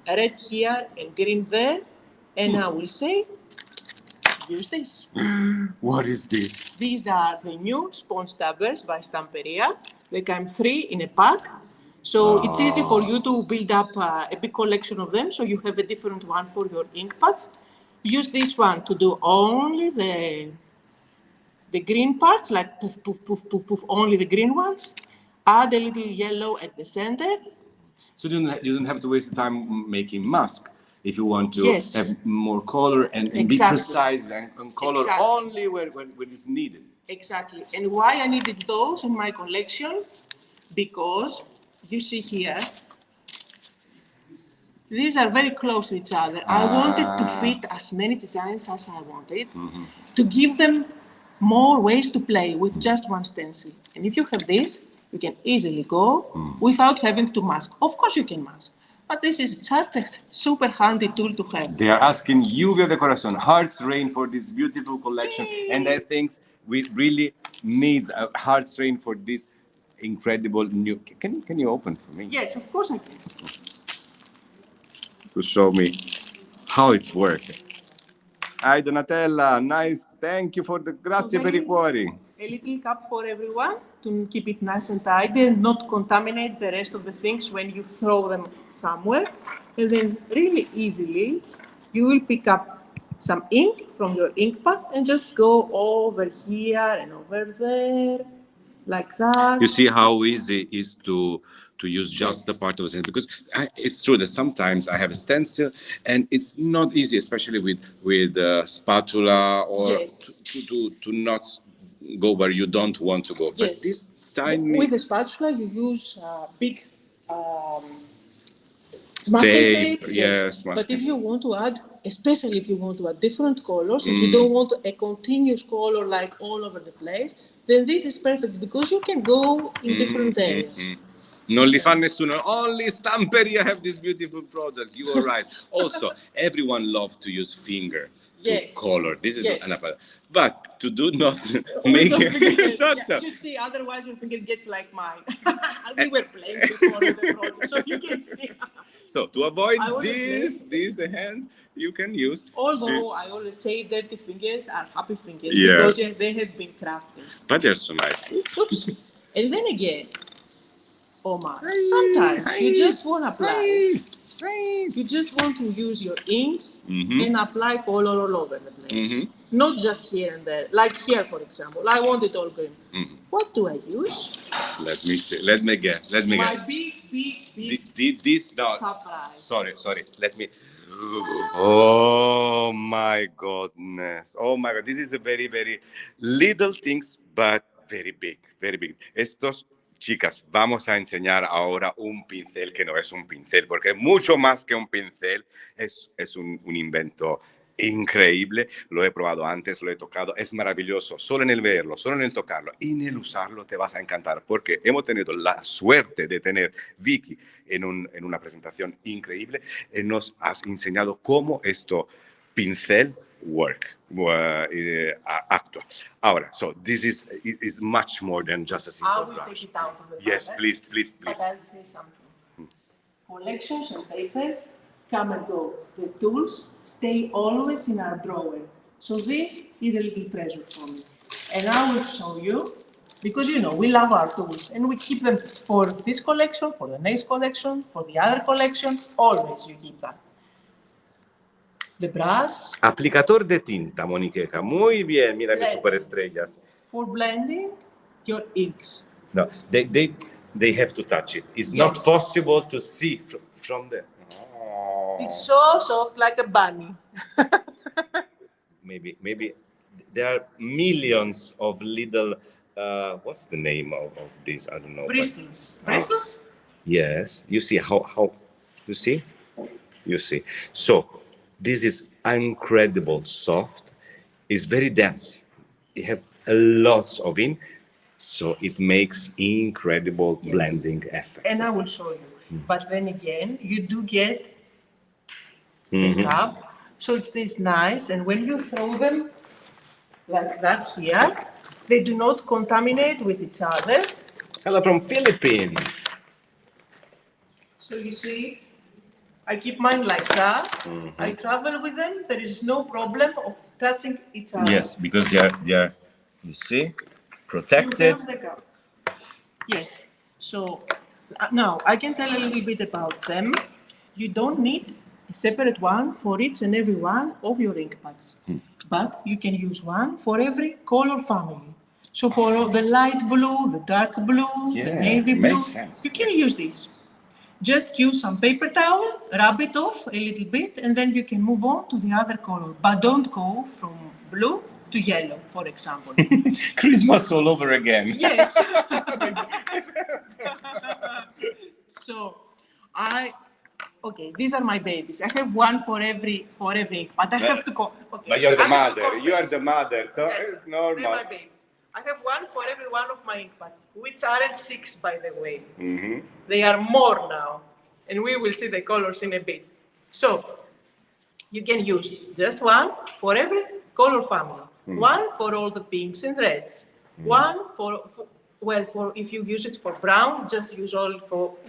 Speaker 1: red here and green there, and I will say, use this.
Speaker 2: What is this?
Speaker 1: These are the new sponge dabbers by Stamperia. They come 3 in a pack. So it's easy for you to build up a big collection of them. So you have a different one for your ink pads. Use this one to do only the green parts, like poof, poof, poof, poof, poof, only the green ones. Add a little yellow at the center.
Speaker 2: So you don't have to waste the time making mask if you want to
Speaker 1: Yes.
Speaker 2: have more color and be
Speaker 1: Exactly.
Speaker 2: precise and color
Speaker 1: Exactly.
Speaker 2: only when it's needed.
Speaker 1: Exactly. And why I needed those in my collection? Because you see here, these are very close to each other. I wanted to fit as many designs as I wanted to give them more ways to play with just one stencil. And if you have this, you can easily go without having to mask. Of course you can mask, but this is such a super handy tool to have.
Speaker 2: They are asking Lluvia de Corazón, Hearts Rain for this beautiful collection. And I think we really need a Hearts Rain for this incredible new. Can you open for me?
Speaker 1: Yes, of course I can.
Speaker 2: To show me how it's working. Hi Donatella, nice. Thank you for the grazie per i cuori.
Speaker 1: A little cup for everyone to keep it nice and tidy and not contaminate the rest of the things when you throw them somewhere. And then really easily, you will pick up some ink from your ink pad and just go over here and over there, like that.
Speaker 2: You see how easy it is to use just the part of the stencil, because it's true that sometimes I have a stencil and it's not easy, especially with spatula or to not go where you don't want to go.
Speaker 1: Yes.
Speaker 2: But this tiny
Speaker 1: with the spatula you use big masking tape.
Speaker 2: Yes,
Speaker 1: But
Speaker 2: masking
Speaker 1: if you want to add, especially if you want to add different colors, if you don't want a continuous color like all over the place, then this is perfect because you can go in different areas.
Speaker 2: Non li fa nessuno. Only Stamperia have this beautiful product. You are right. Also, everyone loves to use finger to color. This is an apple. But to do not make it.
Speaker 1: You see, otherwise your finger gets like mine. We were playing before with the project, so you can see.
Speaker 2: So to avoid these hands, you can use.
Speaker 1: Although I always say dirty fingers are happy fingers because they have been crafted.
Speaker 2: But they're so nice.
Speaker 1: Oops. And then again, Omar, sometimes you just want to apply. You just want to use your inks and apply color all over the place. not just here and there. Like here, for example, I want it all green.
Speaker 2: Mhm.
Speaker 1: What do I use?
Speaker 2: Let me see. Let me guess. Let me
Speaker 1: My
Speaker 2: guess.
Speaker 1: big
Speaker 2: This no.
Speaker 1: surprise.
Speaker 2: Sorry. Let me. Oh my goodness. Oh my god. This is a very, very little things, but very big. Very big. Estos, chicas, vamos a enseñar ahora un pincel que no es un pincel, porque es mucho más que un pincel. Es un invento increíble. Lo he probado antes, lo he tocado. Es maravilloso. Solo en el verlo, solo en el tocarlo y en el usarlo te vas a encantar, porque hemos tenido la suerte de tener Vicky en una presentación increíble. Nos has enseñado cómo esto pincel actúa. Ahora, so this is much more than just a
Speaker 1: I
Speaker 2: simple
Speaker 1: will
Speaker 2: brush.
Speaker 1: take it out of the
Speaker 2: Yes,
Speaker 1: palette,
Speaker 2: please.
Speaker 1: But I'll say something. Collections and papers come and go. The tools stay always in our drawer. So this is a little treasure for me. And I will show you, because you know, we love our tools and we keep them for this collection, for the next collection, for the other collection, always you keep that. The brush.
Speaker 2: Aplicador de tinta, Moniqueca. Muy bien, mira mis
Speaker 1: Blending.
Speaker 2: superestrellas.
Speaker 1: For blending your inks.
Speaker 2: No, they have to touch it. It's not
Speaker 1: Yes.
Speaker 2: possible to see from there. Oh.
Speaker 1: It's so soft like a bunny.
Speaker 2: Maybe there are millions of little. What's the name of this? I don't know.
Speaker 1: Bristles. Bristles?
Speaker 2: Yes, you see how you see. So this is incredible soft. It's very dense. You have lots of ink, so it makes incredible
Speaker 1: Yes.
Speaker 2: blending effect.
Speaker 1: And I will show you. But then again, you do get the cup. So it's this nice, and when you throw them like that here, they do not contaminate with each other.
Speaker 2: Hello from Philippines.
Speaker 1: So you see, I keep mine like that. I travel with them. There is no problem of touching each other.
Speaker 2: Yes, because they are you see
Speaker 1: You
Speaker 2: protected.
Speaker 1: have the cup. Yes. So now I can tell a little bit about them. You don't need a separate one for each and every one of your ink pads, but you can use one for every color family. So for the light blue, the dark blue, the
Speaker 2: Yeah,
Speaker 1: navy blue,
Speaker 2: makes sense.
Speaker 1: you can use this. Just use some paper towel, rub it off a little bit, and then you can move on to the other color. But don't go from blue to yellow, for example.
Speaker 2: Christmas all over again.
Speaker 1: Yes. So okay, these are my babies. I have one for every ink, but I have to go. Okay.
Speaker 2: But you're the
Speaker 1: I have to
Speaker 2: mother. You are the mother, so
Speaker 1: Yes,
Speaker 2: it's normal.
Speaker 1: They're my babies. I have one for every one of my ink pads, which aren't 6, by the way. They are more now, and we will see the colors in a bit. So you can use just one for every color family. One for all the pinks and reds. One for if you use it for brown, just use only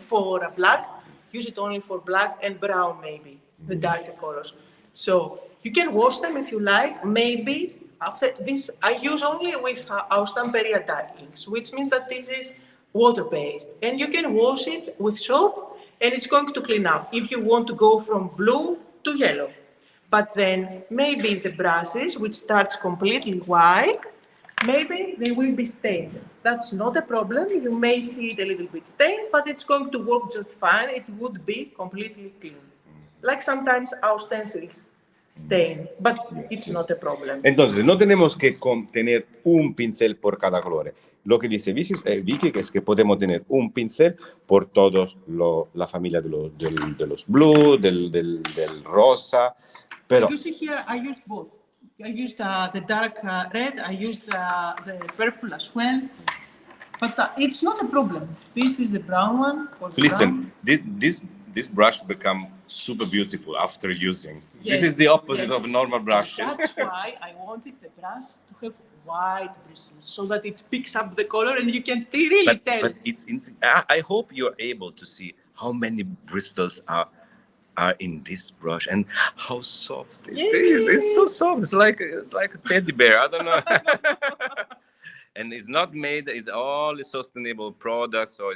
Speaker 1: for a black. Use it only for black and brown, maybe the darker colors. So you can wash them if you like. Maybe after this, I use only with our Stamperia dye inks, which means that this is water-based, and you can wash it with soap, and it's going to clean up. If you want to go from blue to yellow. But then maybe the brushes, which starts completely white, maybe they will be stained. That's not a problem. You may see it a little bit stained, but it's going to work just fine. It would be completely clean. Like sometimes our stencils stain, but it's not a problem.
Speaker 2: Entonces, no tenemos que tener un pincel por cada color. Lo que dice Vicky es que podemos tener un pincel por todos la familia de los blue, del rosa. Pero
Speaker 1: You see here, I used both. I used the dark red, I used the purple as well. But it's not a problem. This is the brown one.
Speaker 2: listen, this brush become super beautiful after using.
Speaker 1: Yes,
Speaker 2: This is the opposite
Speaker 1: yes.
Speaker 2: of normal brushes.
Speaker 1: That's why I wanted the brush to have white bristles, so that it picks up the color and you can really tell.
Speaker 2: But I hope you're able to see how many bristles are in this brush and how soft it is. It's so soft. It's like a teddy bear. I don't know. And it's not made. It's all sustainable products. So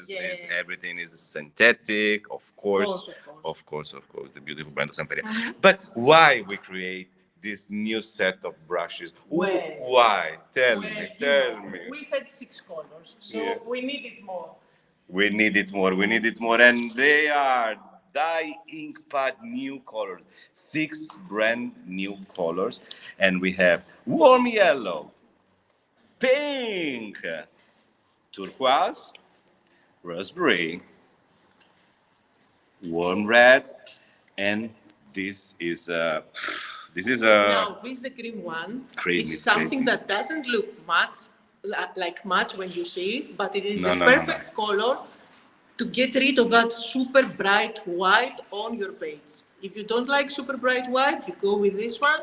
Speaker 2: everything is synthetic. Of course. The beautiful brand of Stamperia. But why we create this new set of brushes?
Speaker 1: Well,
Speaker 2: Why? Tell
Speaker 1: well,
Speaker 2: me,
Speaker 1: you
Speaker 2: tell
Speaker 1: know,
Speaker 2: me.
Speaker 1: we had 6 colors, so
Speaker 2: Yeah.
Speaker 1: we needed more.
Speaker 2: We need it more. We need it more. And they are dye ink pad new colors. 6 brand new colors. And we have warm yellow, pink, turquoise, raspberry, warm red, and this is a
Speaker 1: Now, this the cream one
Speaker 2: cream
Speaker 1: is
Speaker 2: is
Speaker 1: something
Speaker 2: crazy.
Speaker 1: that doesn't look much like much when you see it, but it is
Speaker 2: No,
Speaker 1: the
Speaker 2: no, no, no.
Speaker 1: perfect color to get rid of that super bright white on your page. If you don't like super bright white, you go with this one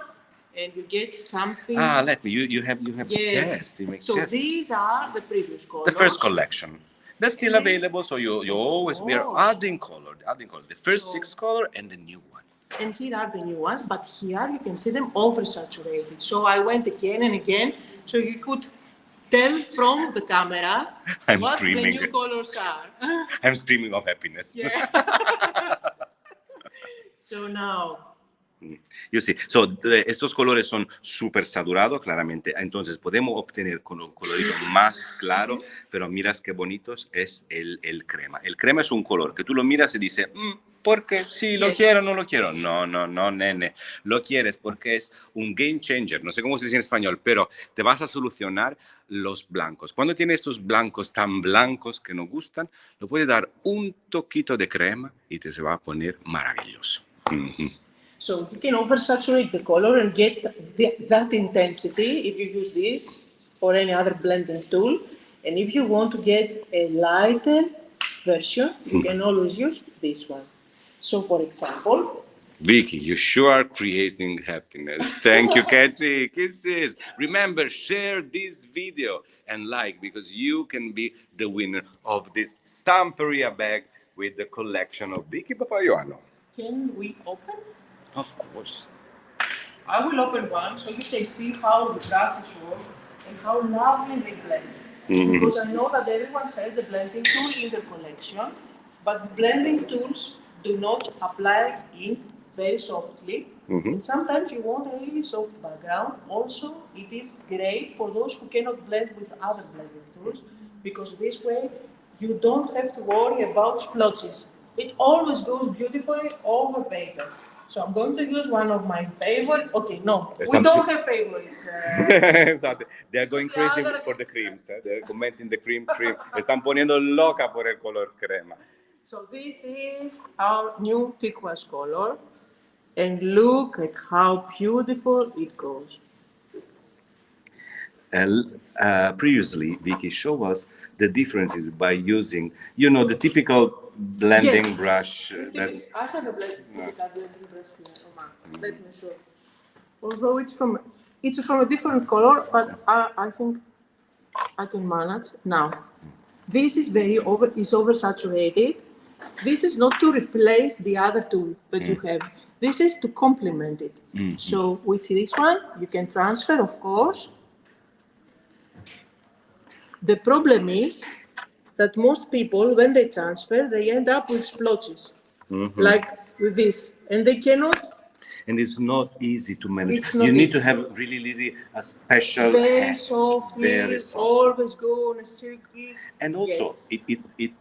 Speaker 1: and you get something.
Speaker 2: Let me. You have
Speaker 1: Yes.
Speaker 2: tests. You make
Speaker 1: So
Speaker 2: tests.
Speaker 1: these are the previous colors.
Speaker 2: The first collection. That's still
Speaker 1: And then-
Speaker 2: available, so you always we are
Speaker 1: course.
Speaker 2: adding color. The first
Speaker 1: So-
Speaker 2: 6 color and the new one.
Speaker 1: And here are the new ones, but here you can see them oversaturated. So I went again and again, so you could tell from the camera
Speaker 2: I'm
Speaker 1: what
Speaker 2: screaming.
Speaker 1: the new colors are.
Speaker 2: I'm screaming of happiness.
Speaker 1: Yeah. So now,
Speaker 2: You see, estos colores son súper saturados, claramente. Entonces podemos obtener con un colorito más claro, pero miras qué bonitos es el crema. El crema es un color que tú lo miras y dices, porque sí, lo
Speaker 1: Yes.
Speaker 2: quiero, no lo quiero. No, no, no, nene. Lo quieres porque es un game changer. No sé cómo se dice en español, pero te vas a solucionar los blancos. Cuando tienes estos blancos tan blancos que nos gustan, lo puedes dar un toquito de crema y te se va a poner maravilloso.
Speaker 1: so you can oversaturate the color and get that intensity if you use this or any other blending tool. And if you want to get a lighter version, you can always use this one. So for example,
Speaker 2: Vicky, you sure are creating happiness. Thank you, Katie. Kisses. Remember, share this video and like because you can be the winner of this Stamperia bag with the collection of Vicky Papaioano.
Speaker 1: can we open?
Speaker 2: Of course.
Speaker 1: I will open one so you can see how the brushes work and how lovely they blend. Because I know that everyone has a blending tool in their collection, but the blending tools do not apply ink very softly. And sometimes you want a really soft background. Also, it is great for those who cannot blend with other blending tools because this way you don't have to worry about splotches. It always goes beautifully over paper. So I'm going to use one of my favorite. Okay, no, we don't have favorites.
Speaker 2: Exactly. They are going crazy for the creams. They're commenting the cream. Están poniendo loca por el color crema.
Speaker 1: So this is our new turquoise color. And look at how beautiful it goes.
Speaker 2: And previously, Vicky showed us the differences by using, the typical blending
Speaker 1: Yes.
Speaker 2: brush.
Speaker 1: I have a blending brush here. Let me show. Although it's from a different color, but I think I can manage. Now, this is oversaturated. This is not to replace the other tool that you have. This is to complement it. So with this one, you can transfer, of course. The problem is that most people, when they transfer, they end up with splotches, like with this, and they cannot.
Speaker 2: And it's not easy to manage.
Speaker 1: It's not
Speaker 2: You need
Speaker 1: easy.
Speaker 2: to have really a special
Speaker 1: Very
Speaker 2: hand.
Speaker 1: softly,
Speaker 2: Very soft.
Speaker 1: always go on a circle.
Speaker 2: And also,
Speaker 1: Yes.
Speaker 2: it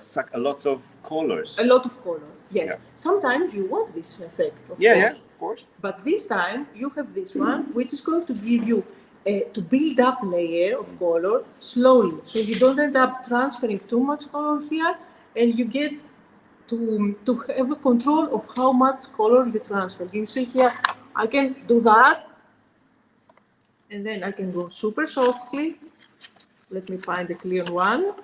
Speaker 2: sucks a lot of colors.
Speaker 1: A lot of color, yes.
Speaker 2: Yeah.
Speaker 1: Sometimes you want this effect, of
Speaker 2: Yeah,
Speaker 1: course.
Speaker 2: of course.
Speaker 1: But this time you have this one, which is going to give you to build up layer of color slowly. So you don't end up transferring too much color here, and you get to have a control of how much color you transfer. You see here, I can do that, and then I can go super softly. Let me find a clear one.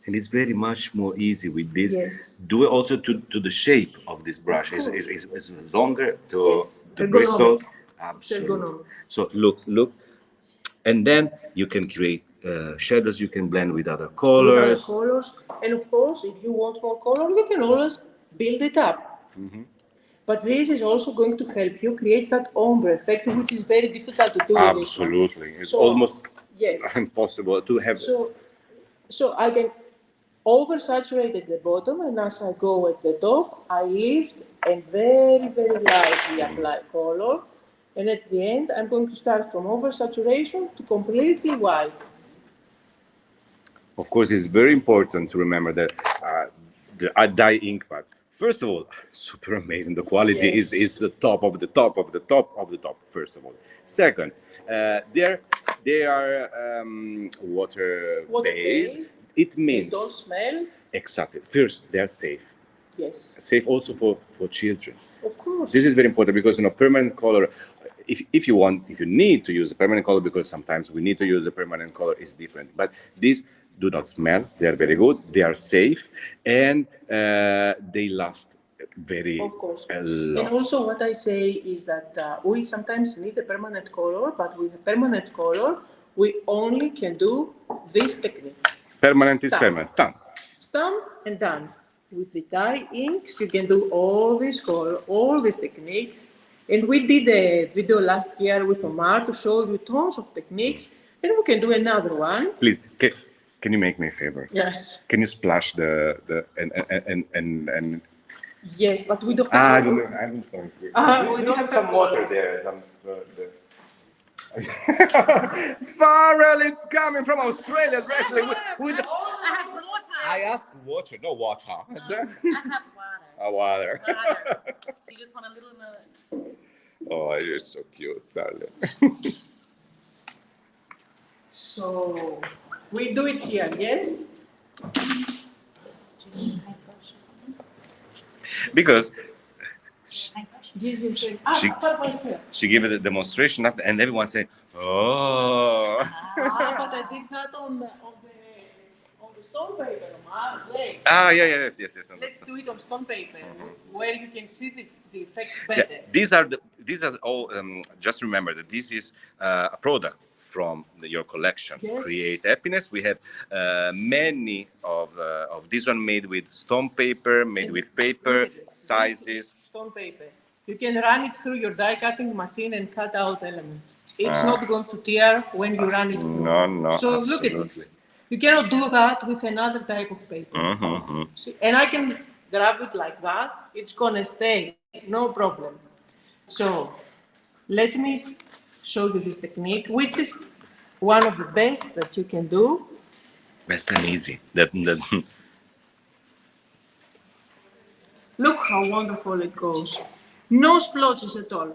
Speaker 2: And it's very much more easy with this.
Speaker 1: Yes.
Speaker 2: Do it also to the shape of this brush.
Speaker 1: Of course.
Speaker 2: Is longer to
Speaker 1: Yes.
Speaker 2: the
Speaker 1: Ergonomic.
Speaker 2: bristle.
Speaker 1: It's
Speaker 2: Absolutely.
Speaker 1: ergonomic.
Speaker 2: So look. And then you can create shadows. You can blend with other colors.
Speaker 1: With other colors. And of course, if you want more color, you can always build it up. But this is also going to help you create that ombre effect, which is very difficult to do with this one.
Speaker 2: Absolutely. It's
Speaker 1: So,
Speaker 2: almost
Speaker 1: yes.
Speaker 2: impossible to have.
Speaker 1: So I can oversaturate at the bottom, and as I go at the top, I lift and very, very lightly apply color. And at the end, I'm going to start from oversaturation to completely white.
Speaker 2: Of course, it's very important to remember that the dye ink pad. First of all, super amazing. The quality
Speaker 1: Yes.
Speaker 2: is the top of the top of the top of the top. First of all, second, they are water based. It
Speaker 1: They
Speaker 2: means
Speaker 1: don't smell.
Speaker 2: exactly. First, they are safe.
Speaker 1: Yes,
Speaker 2: Safe also for children.
Speaker 1: of course.
Speaker 2: This is very important because permanent color. If you need to use a permanent color, because sometimes we need to use a permanent color, is different. But these do not smell. They are very good. They are safe, and they last very
Speaker 1: Of course.
Speaker 2: a lot.
Speaker 1: And also what I say is that we sometimes need a permanent color, but with a permanent color, we only can do this technique.
Speaker 2: Permanent is
Speaker 1: Stamp.
Speaker 2: permanent. Done.
Speaker 1: Stamp and done. With the dye inks, you can do all this color, all these techniques. And we did a video last year with Omar to show you tons of techniques, and we can do another one.
Speaker 2: Please, can you make me a favor?
Speaker 1: Yes.
Speaker 2: Can you splash the and
Speaker 1: Yes, but we don't
Speaker 2: I
Speaker 1: have.
Speaker 2: don't know.
Speaker 1: We don't have some water
Speaker 2: there. Farrell, it's coming from Australia, especially with
Speaker 3: I have water.
Speaker 2: I asked water, no water. What's that?
Speaker 3: I have water.
Speaker 2: Oh, water.
Speaker 3: Water. Do you just want a little?
Speaker 2: Oh, you're so cute, darling.
Speaker 1: So we do it here, yes?
Speaker 2: Because
Speaker 1: Yes.
Speaker 2: She-
Speaker 1: Right here.
Speaker 2: she gave it a demonstration after, and everyone said, "Oh."
Speaker 1: But I did that on the stone paper, Omar. Wait.
Speaker 2: Yes.
Speaker 1: Let's
Speaker 2: Understand.
Speaker 1: do it on stone paper, where you can see the effect
Speaker 2: Yeah,
Speaker 1: better.
Speaker 2: these are all. Just remember that this is a product from your collection.
Speaker 1: Yes.
Speaker 2: Create happiness. We have many of this one made with stone paper, made with paper
Speaker 1: Look at this.
Speaker 2: sizes.
Speaker 1: Stone paper. You can run it through your die cutting machine and cut out elements. It's not going to tear when you run it through.
Speaker 2: No,
Speaker 1: So look at
Speaker 2: absolutely.
Speaker 1: this. You cannot do that with another type of paper. See, and I can grab it like that. It's gonna stay, no problem. So let me show you this technique, which is one of the best that you can do.
Speaker 2: Best and easy.
Speaker 1: Look how wonderful it goes. No splotches at all.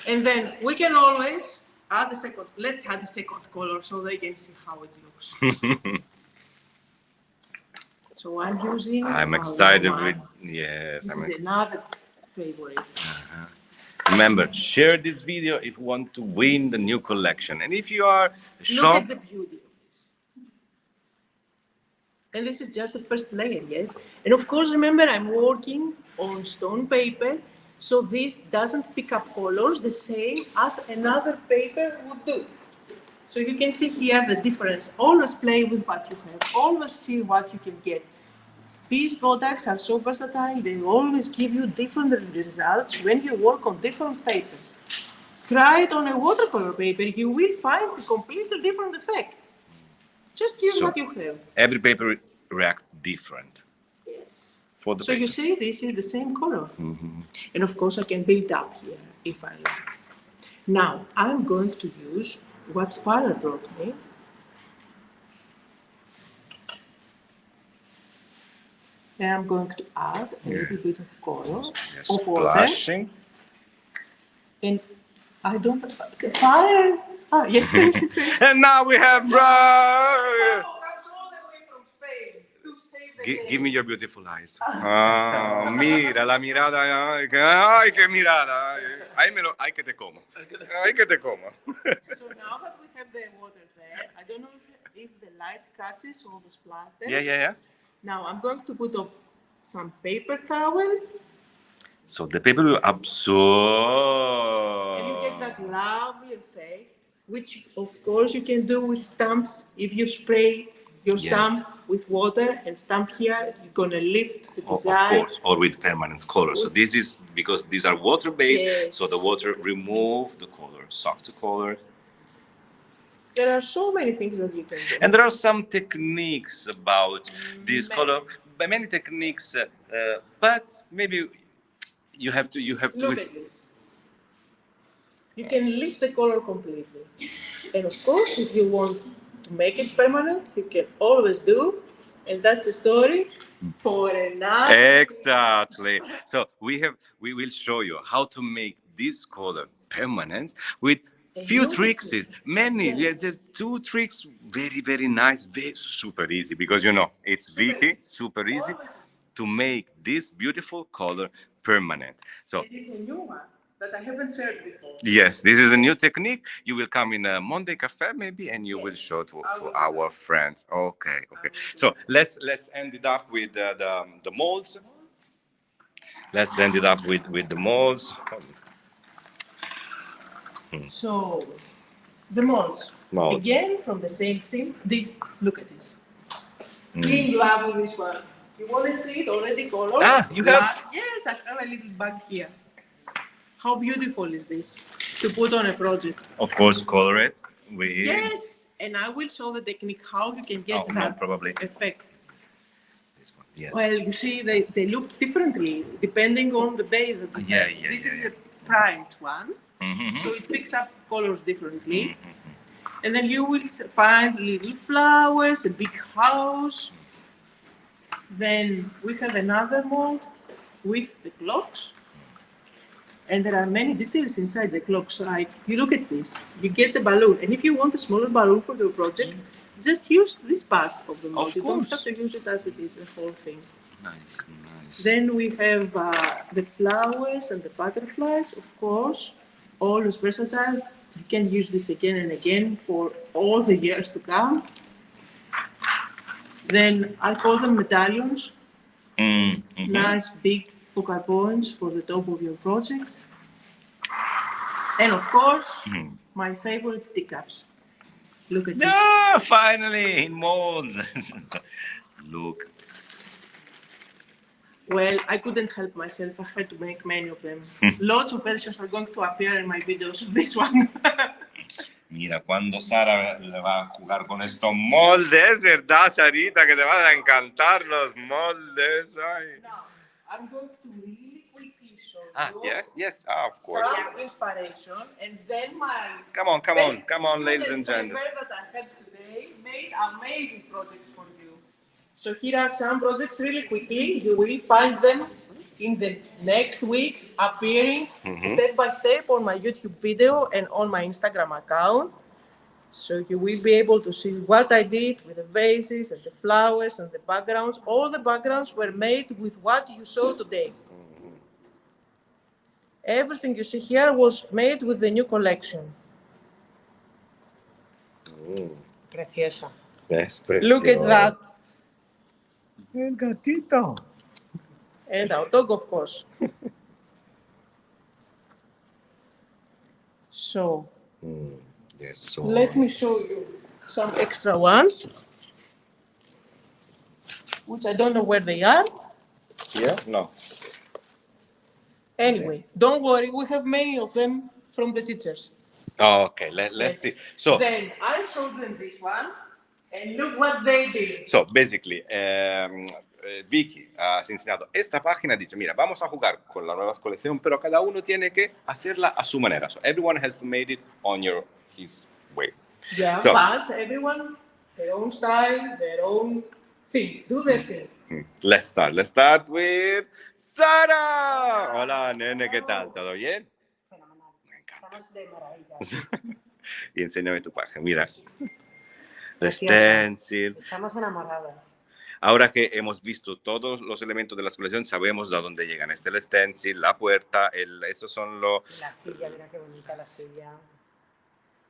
Speaker 1: And then we can always add a second. Let's add a second color so they can see how it looks. So I'm using.
Speaker 2: I'm excited
Speaker 1: one.
Speaker 2: with yes.
Speaker 1: This
Speaker 2: I'm
Speaker 1: is
Speaker 2: excited.
Speaker 1: another favorite.
Speaker 2: Remember, share this video if you want to win the new collection, and if you are a
Speaker 1: Look
Speaker 2: shop.
Speaker 1: at the beauty of this. And this is just the first layer, yes? And of course, remember, I'm working on stone paper, so this doesn't pick up colors the same as another paper would do. So you can see here the difference. Always play with what you have. Always see what you can get. These products are so versatile. They always give you different results when you work on different papers. Try it on a watercolor paper. You will find a completely different effect. Just use
Speaker 2: So-
Speaker 1: what you have.
Speaker 2: Every paper react different
Speaker 1: Yes.
Speaker 2: for the
Speaker 1: So
Speaker 2: paper.
Speaker 1: you see, this is the same color. And of course, I can build up here if I like. Now, I'm going to use what Farah brought me. And I'm going to add a little bit of color,
Speaker 2: Yes,
Speaker 1: of water.
Speaker 2: splashing.
Speaker 1: And I don't... Farah! Ah, yes, thank you.
Speaker 2: And now we have.
Speaker 1: Comes all the way from Spain to save the day.
Speaker 2: Give me your beautiful eyes. Ah, mira la mirada. Ay, qué mirada. Ay, que te como. Ay, que te como.
Speaker 1: So now that we have the water there, I don't know if the light catches all the splatters.
Speaker 2: Yeah.
Speaker 1: Now I'm going to put up some paper towel,
Speaker 2: So the paper will absorb.
Speaker 1: and you get that lovely effect, which of course you can do with stamps. If you spray your
Speaker 2: Yeah.
Speaker 1: stamp with water and stamp here, you're gonna lift the
Speaker 2: Of
Speaker 1: design.
Speaker 2: course, or with permanent color. So this is because these are water based,
Speaker 1: Yes.
Speaker 2: so the water remove the color, suck the color.
Speaker 1: There are so many things that you can do.
Speaker 2: And there are some techniques about this
Speaker 1: Many.
Speaker 2: color, many techniques, but maybe you have to.
Speaker 1: Look at this. You can lift the color completely. And of course, if you want to make it permanent, you can always do. And that's a story for another.
Speaker 2: Exactly. So we will show you how to make this color permanent with few
Speaker 1: new
Speaker 2: tricks.
Speaker 1: technique.
Speaker 2: Many.
Speaker 1: Yes.
Speaker 2: Yeah, the 2 tricks, very nice, super easy, because it's Vicky, super easy to make this beautiful color permanent. So
Speaker 1: It is a new one that I haven't shared before.
Speaker 2: yes, this is a new technique. You will come in a Monday cafe maybe, and you will show to our friends. Okay. So let's end it up with the molds. Let's end it up with the molds.
Speaker 1: So, the molds.
Speaker 2: Molds.
Speaker 1: Again, from the same thing. Look at this. In love with this one. You want to see it already colored?
Speaker 2: You have?
Speaker 1: Yes, I have a little bag here. How beautiful is this to put on a project?
Speaker 2: Of course, color it.
Speaker 1: Yes, and I will show the technique how you can get that
Speaker 2: probably
Speaker 1: effect.
Speaker 2: This one. Yes.
Speaker 1: Well, you see, they look differently depending on the base that you have. This is a primed one, so it picks up colors differently. And then you will find little flowers, a big house. Then we have another mold with the clocks. And there are many details inside the clocks. Like, you look at this, you get the balloon. And if you want a smaller balloon for your project, just use this part of the mold. You don't have to use it as it is, the whole thing.
Speaker 2: Nice.
Speaker 1: Then we have the flowers and the butterflies, of course, always versatile. You can use this again and again for all the years to come. Then I call them medallions. Nice big focal points for the top of your projects. And of course, my favorite teacups. Look at this.
Speaker 2: Finally, in molds. Look.
Speaker 1: Well, I couldn't help myself. I had to make many of them. Lots of versions are going to appear in my videos of this one.
Speaker 2: Mira, cuando Sara le va a jugar con estos moldes, ¿verdad, Sarita? Que te van a encantar los moldes. Ay.
Speaker 1: Now, I'm going to really quickly show you
Speaker 2: Yes, of course.
Speaker 1: some inspiration, and then my
Speaker 2: Come on, ladies and gentlemen.
Speaker 1: that I had today made amazing projects for you. So here are some projects really quickly. You will find them in the next weeks appearing step by step on my YouTube video and on my Instagram account. So you will be able to see what I did with the vases and the flowers and the backgrounds. All the backgrounds were made with what you saw today. Everything you see here was made with the new collection.
Speaker 3: Preciosa.
Speaker 1: Look at that.
Speaker 2: El gatito.
Speaker 1: And our dog, of course. So, let me show you some extra ones, which I don't know where they are.
Speaker 2: Yeah? No.
Speaker 1: Anyway, don't worry, we have many of them from the teachers.
Speaker 2: Okay, let's see. So,
Speaker 1: Then I showed them this one, and look what they did.
Speaker 2: So basically, Vicky ha enseñado esta página, ha dicho, mira, vamos a jugar con la nueva colección, pero cada uno tiene que hacerla a su manera. So everyone has to make it on his way.
Speaker 1: Yeah,
Speaker 2: So,
Speaker 1: but everyone, their own style, their own thing, do their thing.
Speaker 2: let's start. Let's start with Sara. Hola, nene, ¿qué tal? ¿Todo bien?
Speaker 3: Fenomenal.
Speaker 2: Me encanta.
Speaker 3: Estamos de maravilla.
Speaker 2: Y enséñame tu página. Mira,
Speaker 3: Preciosa.
Speaker 2: stencil.
Speaker 3: Estamos enamoradas.
Speaker 2: Ahora que hemos visto todos los elementos de la colección, sabemos de dónde llegan. Este es el stencil, la puerta, estos son los...
Speaker 3: La silla, mira qué bonita la silla.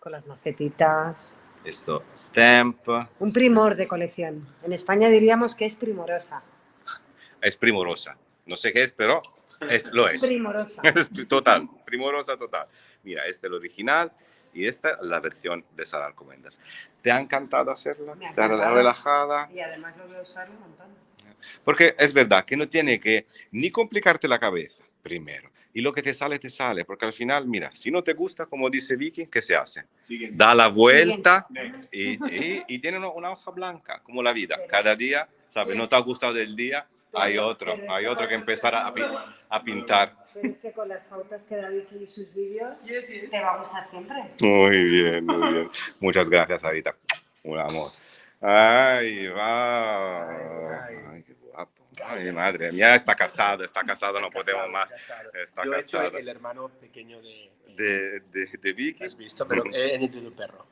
Speaker 3: Con las macetitas.
Speaker 2: Esto, stamp.
Speaker 3: Un primor de colección. En España diríamos que es primorosa.
Speaker 2: Es primorosa. No sé qué es, pero lo es.
Speaker 3: Primorosa.
Speaker 2: Es total, primorosa total. Mira, este es el original y esta la versión de Sara Alcobendas. ¿Te ha encantado hacerla?
Speaker 3: Me ha
Speaker 2: ¿Te ha
Speaker 3: encantado.
Speaker 2: relajada?
Speaker 3: Y además lo voy a usar un montón.
Speaker 2: Porque es verdad que no tiene que ni complicarte la cabeza, primero, y lo que te sale, porque al final, mira, si no te gusta, como dice Vicky, ¿qué se hace?
Speaker 4: Siguiente.
Speaker 2: Da la vuelta
Speaker 4: Next.
Speaker 2: y tiene una hoja blanca, como la vida. Cada día, ¿sabes? No te ha gustado del día, hay otro que empezar a pintar.
Speaker 3: Pero es que con las pautas que da Vicky y sus vídeos,
Speaker 1: Yes, yes.
Speaker 3: te va a gustar siempre.
Speaker 2: Muy bien, muy bien. Muchas gracias, Arita. Un amor. Ay, va. Ay, qué guapo. Ay, madre mía, está casado, no podemos más. Está
Speaker 4: Yo he hecho
Speaker 2: casado.
Speaker 4: el hermano pequeño de
Speaker 2: De Vicky.
Speaker 4: ¿has visto? Pero he añadido un perro.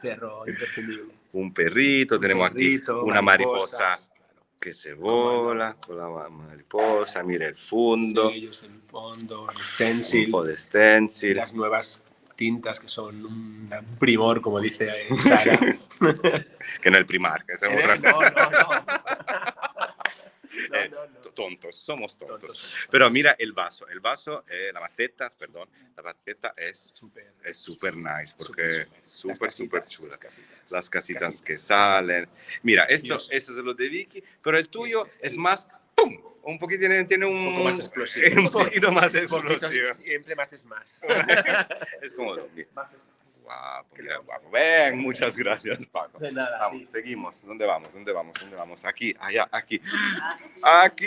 Speaker 4: Perro imprescindible.
Speaker 2: Un perrito, tenemos
Speaker 4: perrito,
Speaker 2: aquí una mariposa
Speaker 4: mariposas,
Speaker 2: que se vola con la mariposa, mira el fondo,
Speaker 4: sellos en el fondo, el
Speaker 2: un
Speaker 4: stencil,
Speaker 2: po' de stencil.
Speaker 4: las nuevas tintas que son un primor, como dice Sara.
Speaker 2: Que no es el primar, que es otra.
Speaker 4: No.
Speaker 2: Tontos, somos tontos.
Speaker 4: Tontos.
Speaker 2: Pero mira el vaso, la maceta es
Speaker 4: Súper
Speaker 2: super nice, porque
Speaker 4: súper.
Speaker 2: súper
Speaker 4: Las
Speaker 2: chula.
Speaker 4: casitas.
Speaker 2: Las casitas que salen. Mira, esto
Speaker 4: Dios.
Speaker 2: es lo de Vicky, pero el tuyo
Speaker 4: Este,
Speaker 2: es más, ¡pum! Un poquito, tiene
Speaker 4: Un poco más explosivo.
Speaker 2: Un poquito más
Speaker 4: Un poquito,
Speaker 2: explosivo.
Speaker 4: siempre más es más.
Speaker 2: Es como lo que.
Speaker 4: Más es más.
Speaker 2: Guapo, mira, guapo. Ven, muchas gracias, Paco.
Speaker 4: De nada,
Speaker 2: Vamos,
Speaker 4: sí.
Speaker 2: seguimos. ¿Dónde vamos? Aquí, allá, aquí. Aquí.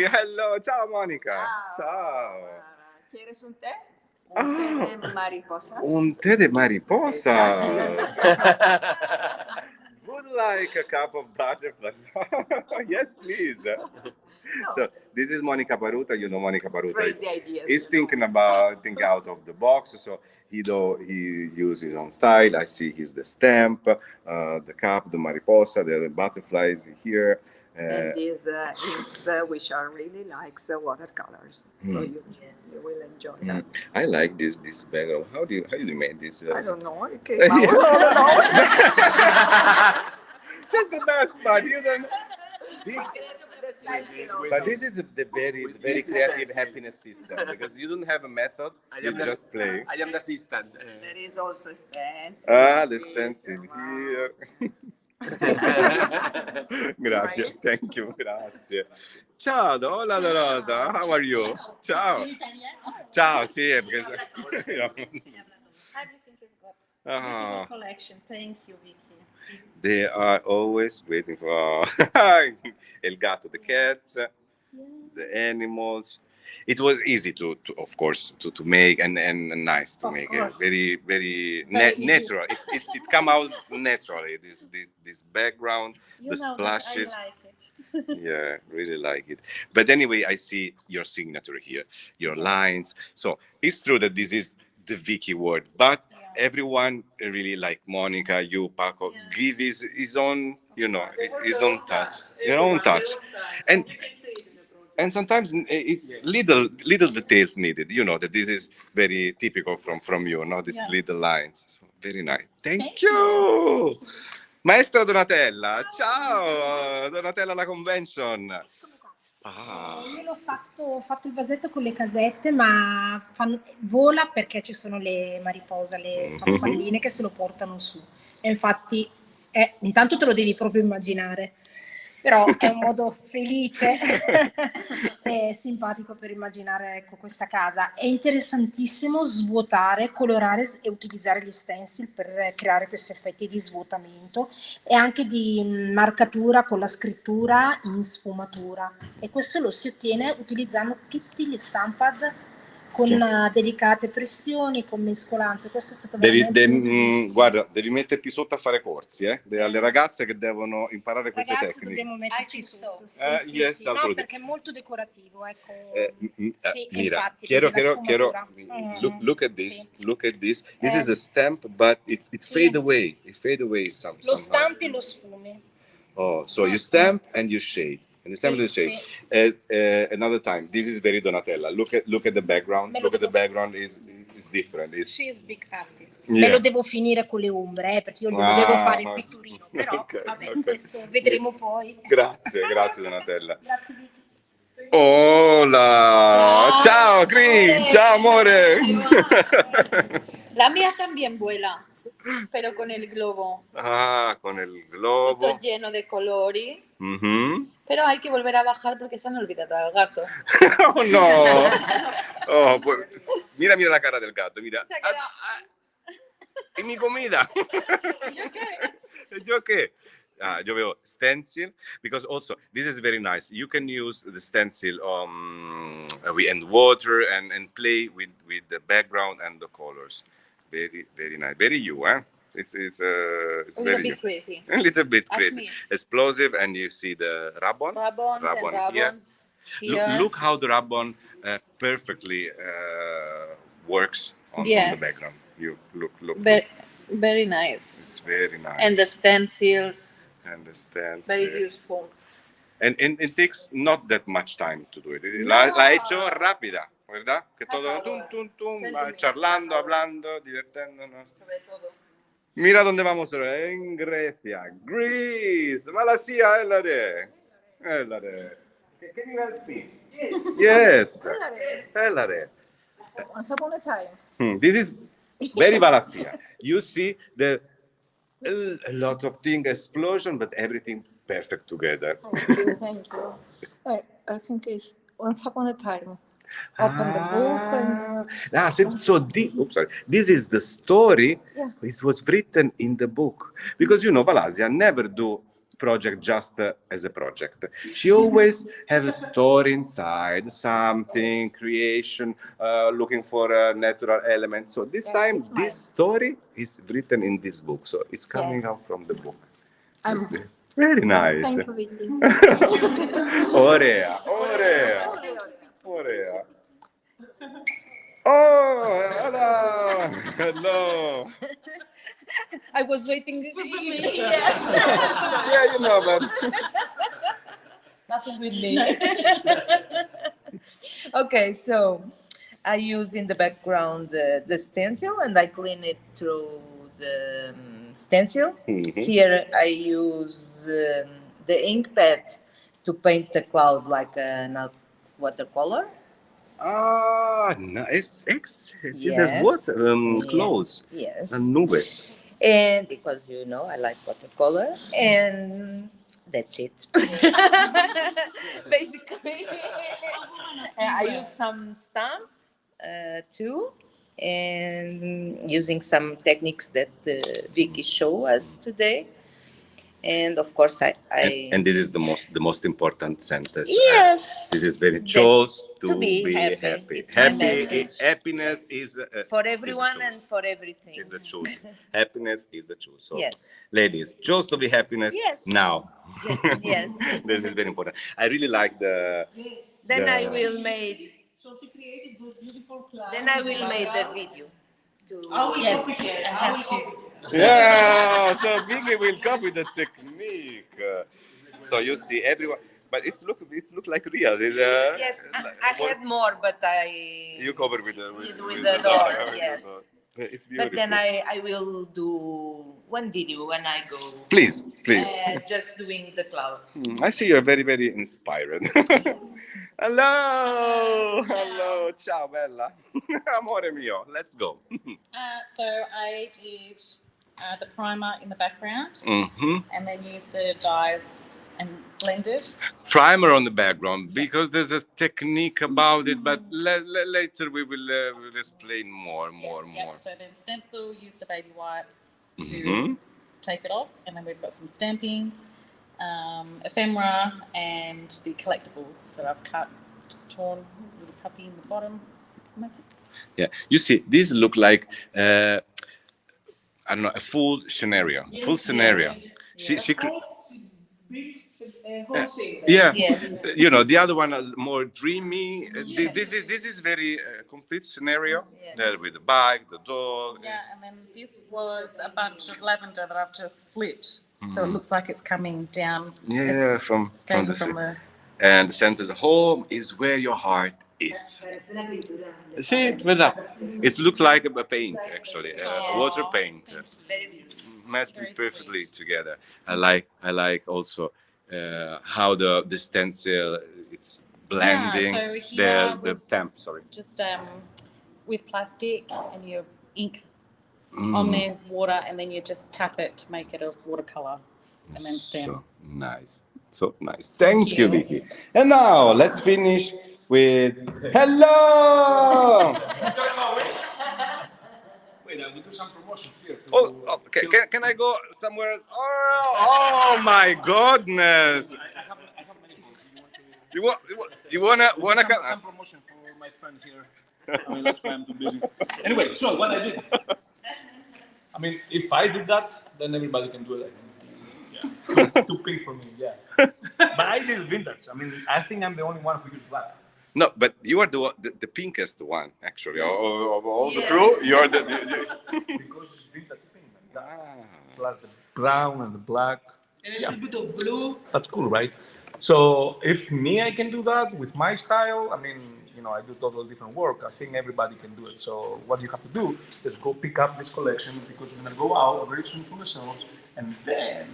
Speaker 2: Hello, ciao, Mónica. Ciao.
Speaker 5: ¿Quieres un té? Un té de mariposas.
Speaker 2: Un té de mariposa. Would like a cup of butterfly? Yes, please. So this is Monica Paruta. You know Monica Paruta.
Speaker 5: Crazy ideas.
Speaker 2: He's thinking out of the box. So he uses his own style. I see he's the stamp, the cup, the mariposa, the butterflies here.
Speaker 5: And these inks, which are really like the watercolors. So you will enjoy that.
Speaker 2: I like this background. How do you make this?
Speaker 5: I don't know. It
Speaker 2: Yeah.
Speaker 5: came out. I don't know.
Speaker 2: That's the best part. You don't.
Speaker 5: Stencil
Speaker 2: But
Speaker 5: also.
Speaker 2: this is the very
Speaker 4: With
Speaker 2: very
Speaker 4: this
Speaker 2: creative
Speaker 4: stencil.
Speaker 2: happiness system because you don't have a method.
Speaker 4: I
Speaker 2: You
Speaker 4: am the-
Speaker 2: just play.
Speaker 4: I am the assistant.
Speaker 5: There is also a stencil.
Speaker 2: Ah, the
Speaker 5: This,
Speaker 2: stencil
Speaker 5: wow.
Speaker 2: here. Grazie, thank you, grazie. Ciao, hola Dorota, how are you? Ciao. Ciao, sì, perché...
Speaker 6: Everything is good.
Speaker 2: Ah,
Speaker 6: Beautiful collection. Thank you, Vicky.
Speaker 2: they are always waiting for El gato, the cats, the animals. It was easy to of course, to make and nice to
Speaker 6: Of
Speaker 2: make
Speaker 6: course.
Speaker 2: it. Very, very
Speaker 6: Very easy.
Speaker 2: natural. It come out naturally. This background,
Speaker 6: You
Speaker 2: the
Speaker 6: know that I
Speaker 2: splashes.
Speaker 6: like it.
Speaker 2: Yeah, really like it. But anyway, I see your signature here, your lines. So it's true that this is the Vicky word, but
Speaker 6: Yeah.
Speaker 2: everyone really like Monica, you, Paco,
Speaker 6: Yeah.
Speaker 2: give his own, his own touch, your own touch. And sometimes it's little details needed. You know that this is very typical from you, these
Speaker 6: Yeah.
Speaker 2: little lines. So, very nice. Thank
Speaker 6: Thank
Speaker 2: you. Maestra Donatella, ciao, Donatella alla convention. Ah,
Speaker 6: Io ho fatto il vasetto con le casette, ma vola perché ci sono le mariposa, le farfalline che se lo portano su. E infatti, intanto te lo devi proprio immaginare. Però è un modo felice e simpatico per immaginare, ecco, questa casa. È interessantissimo svuotare, colorare e utilizzare gli stencil per creare questi effetti di svuotamento e anche di marcatura con la scrittura in sfumatura. E questo lo si ottiene utilizzando tutti gli stampad con delicate pressioni, con mescolanze. Questo è stato veramente utilissimo.
Speaker 2: guarda, devi metterti sotto a fare corsi, alle ragazze che devono imparare queste
Speaker 6: Ragazzi,
Speaker 2: tecniche.
Speaker 6: dobbiamo
Speaker 5: I
Speaker 6: metterci
Speaker 5: think
Speaker 6: sotto.
Speaker 5: so.
Speaker 6: Sì,
Speaker 2: Yes,
Speaker 6: sì, no,
Speaker 2: absolutely.
Speaker 6: perché è molto decorativo, ecco. Sì,
Speaker 2: Mira,
Speaker 6: infatti,
Speaker 2: quiero,
Speaker 6: perché la
Speaker 2: quiero,
Speaker 6: sfumatura.
Speaker 2: look at this,
Speaker 6: Sì.
Speaker 2: look at this. This is a stamp, but it
Speaker 6: Sì.
Speaker 2: fade away. It fade away
Speaker 6: Lo
Speaker 2: somehow.
Speaker 6: stampi e lo sfumi.
Speaker 2: Oh, so you stamp and you shade. And you stamp and you
Speaker 6: Sì,
Speaker 2: shade. Another time. This is very Donatella. Look at the background.
Speaker 6: Me lo
Speaker 2: Look at the
Speaker 6: devo-
Speaker 2: background is different.
Speaker 6: She is big artist.
Speaker 2: Yeah.
Speaker 6: Me lo devo finire con le ombre, perché io glielo
Speaker 2: Ah,
Speaker 6: devo fare il pitturino, però
Speaker 2: ok,
Speaker 6: vabbè,
Speaker 2: ok.
Speaker 6: questo vedremo poi.
Speaker 2: Grazie Donatella.
Speaker 6: Grazie Vicky.
Speaker 2: Hola. Ciao, Green. Ciao, amore.
Speaker 7: La mía también vuela, pero con el globo.
Speaker 2: Ah, con el
Speaker 7: Todo
Speaker 2: globo.
Speaker 7: lleno de colori.
Speaker 2: Mhm.
Speaker 7: Pero hay que volver a bajar porque se han olvidado al gato.
Speaker 2: Oh no. Oh, pues, mira la cara del gato, mira.
Speaker 7: Se ha quedado.
Speaker 2: ¿Y mi comida?
Speaker 7: ¿Y yo qué?
Speaker 2: ¿Yo qué? Yo veo stencil, because also this is very nice. You can use the stencil and water and play with the background and the colors. Very, very nice. Very you, huh? It's
Speaker 7: A little
Speaker 2: very you.
Speaker 7: bit crazy.
Speaker 2: A little bit
Speaker 7: Ask
Speaker 2: crazy.
Speaker 7: me.
Speaker 2: Explosive, and you see the ribbon.
Speaker 7: Ribbons and
Speaker 2: Here.
Speaker 7: ribbons here.
Speaker 2: Look how the ribbon perfectly works on the
Speaker 7: Yes.
Speaker 2: background. You look.
Speaker 7: Very nice.
Speaker 2: It's very nice.
Speaker 7: And the stencils,
Speaker 2: And the stencil.
Speaker 7: very useful.
Speaker 2: And it takes not that much time to do it. La he hecho rápida, ¿verdad? Que todo charlando, hablando, divirtiéndonos.
Speaker 7: Sobre todo.
Speaker 2: Mira dónde vamos ahora, en Grecia. Greece, Malasia, Elare. Can you help me? Yes. Elare.
Speaker 7: Once upon a time.
Speaker 2: This is very Malasia. You see a lot of things explosion, but everything perfect together.
Speaker 8: Thank you. I think it's Once Upon a Time. Open the book and
Speaker 2: this is the story.
Speaker 8: Yeah.
Speaker 2: It was written in the book, because Valasia never do project just as a project. She always have a story inside, something, creation, looking for a natural element. So this time, this story is written in this book. So it's coming out from the book. Very nice.
Speaker 8: thank you, Vicky.
Speaker 2: Orea. Oh, hello.
Speaker 8: I was waiting.
Speaker 2: Yeah, but
Speaker 1: Nothing with me.
Speaker 9: Okay, so I use in the background the stencil and I clean it through the stencil. Here I use the ink pad to paint the cloud like a watercolor.
Speaker 2: Nice. See,
Speaker 9: Yes.
Speaker 2: there's what? Clothes.
Speaker 9: Yes.
Speaker 2: And nubes.
Speaker 9: And because I like watercolor, and that's it. Basically, I use some stamp too, and using some techniques that Vicky showed us today. And of course,
Speaker 2: And this is the most important sentence.
Speaker 9: Yes.
Speaker 2: This is very chose
Speaker 9: to be happy. It's my message.
Speaker 2: Happiness is
Speaker 9: for everyone
Speaker 2: is a
Speaker 9: and for everything.
Speaker 2: Is a choose. Happiness is a choose. So,
Speaker 9: Yes.
Speaker 2: ladies, choose to be happiness.
Speaker 9: Yes.
Speaker 2: Now.
Speaker 9: Yes.
Speaker 2: This is very important. I really like the.
Speaker 9: Then
Speaker 2: the-
Speaker 9: I will make.
Speaker 1: So she created those beautiful clouds.
Speaker 9: Then I will make the video.
Speaker 1: I will
Speaker 6: Yes,
Speaker 1: copy it.
Speaker 6: I
Speaker 1: I
Speaker 6: have
Speaker 1: will
Speaker 6: to.
Speaker 1: copy it.
Speaker 2: Yeah, so Vicky will copy the technique. So you see everyone, but it's look like Ria's.
Speaker 9: Yes, I had more, but
Speaker 2: You cover with the
Speaker 9: door,
Speaker 2: with
Speaker 9: yes.
Speaker 2: the door. It's beautiful.
Speaker 9: But then I will do one video when I go.
Speaker 2: Please.
Speaker 9: Just doing the clouds.
Speaker 2: I see you're very, very inspired. Hello, ciao bella, amore mio. Let's go.
Speaker 10: So I did the primer in the background
Speaker 2: Mm-hmm.
Speaker 10: and then used the dyes and blended.
Speaker 2: Primer on the background, because there's a technique about it, but later we will explain more.
Speaker 10: So then stencil, used a baby wipe to
Speaker 2: Mhm.
Speaker 10: take it off, and then we've got some stamping, ephemera, and the collectibles that I've cut, just torn a little puppy in the bottom. And that's it.
Speaker 2: Yeah, you see, these look like I don't know, a full scenario. Full scenario. She
Speaker 1: built a whole scene.
Speaker 2: yeah.
Speaker 9: Yes.
Speaker 2: The other one is more dreamy. This is very complete scenario.
Speaker 9: Yes.
Speaker 2: There with the bag, the dog.
Speaker 10: Yeah, and then this was a bunch of lavender that I've just flipped, so it looks like it's coming down.
Speaker 2: Yeah, from
Speaker 10: Escaping
Speaker 2: the
Speaker 10: from the.
Speaker 2: and the sentence, home is where your heart is. See, it looks like a paint actually, water paint.
Speaker 9: Very beautiful.
Speaker 2: Matched
Speaker 10: Very
Speaker 2: perfectly
Speaker 10: sweet.
Speaker 2: together. I like also how the stencil it's blending
Speaker 10: so here
Speaker 2: the
Speaker 10: was-
Speaker 2: stamp. Sorry.
Speaker 10: Just with plastic and you ink on there, water, and then you just tap it to make it a watercolor and then stamp.
Speaker 2: So nice. So nice. Thank you, Vicky. And now let's finish with hello.
Speaker 4: Wait, I will do some promotion here.
Speaker 2: Okay. Can I go somewhere else? Oh my goodness.
Speaker 4: I have many books.
Speaker 2: You wanna
Speaker 4: some promotion for my friend here. I mean, that's why I'm too busy. Anyway, so what I did. I mean, if I did that, then everybody can do it. Too pink for me, yeah. But I did vintage. I mean, I think I'm the only one who used black.
Speaker 2: No, but you are the pinkest one, actually. Of all the crew, you're the
Speaker 4: Because it's vintage pink. Like that. Plus the brown and the black.
Speaker 1: And a little bit of blue.
Speaker 4: That's cool, right? So if I can do that with my style, I mean, I do totally different work. I think everybody can do it. So what you have to do is go pick up this collection because you're gonna go out very soon from the shelves, and then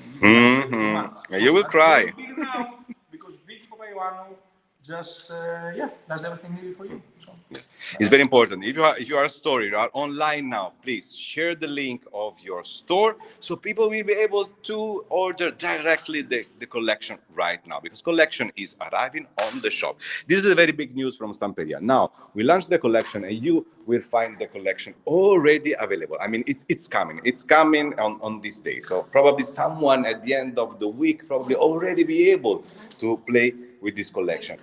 Speaker 2: you will cry.
Speaker 4: Because Vicky just does everything needed for you. So.
Speaker 2: It's very important. If you are a store, you are online now, please share the link of your store so people will be able to order directly the collection right now, because collection is arriving on the shop. This is a very big news from Stamperia. Now, we launched the collection and you will find the collection already available. I mean, it's coming. It's coming on this day. So probably someone at the end of the week probably already be able to play with this collection.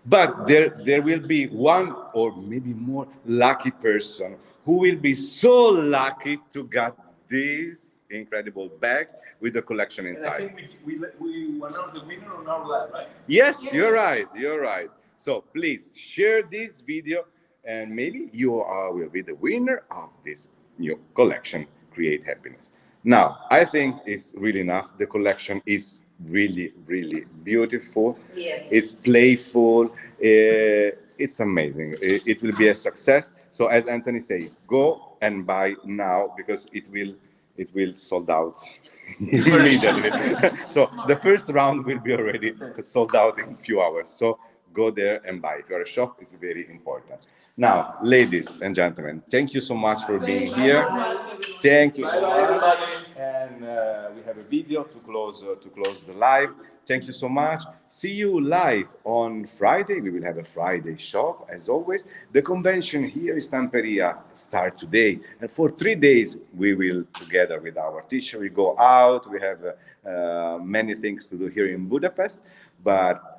Speaker 2: But there will be one or maybe more lucky person who will be so lucky to get this incredible bag with the collection inside.
Speaker 4: And I think we announced the winner on our live, right?
Speaker 2: Yes, you're right. You're right. So please share this video and maybe you will be the winner of this new collection, Create Happiness. Now, I think it's really enough. The collection is really, really beautiful.
Speaker 9: Yes.
Speaker 2: It's playful. It's amazing. It will be a success. So as Anthony say, go and buy now because it will sold out immediately. So the first round will be already sold out in a few hours. So go there and buy. If you're a shop, it's very important. Now, ladies and gentlemen, thank you so much for being here. Thank you so much. And we have a video to close the live. Thank you so much. See you live on Friday. We will have a Friday shop, as always. The convention here in Stamperia starts today. And for 3 days, we will, together with our teacher, we go out. We have many things to do here in Budapest. But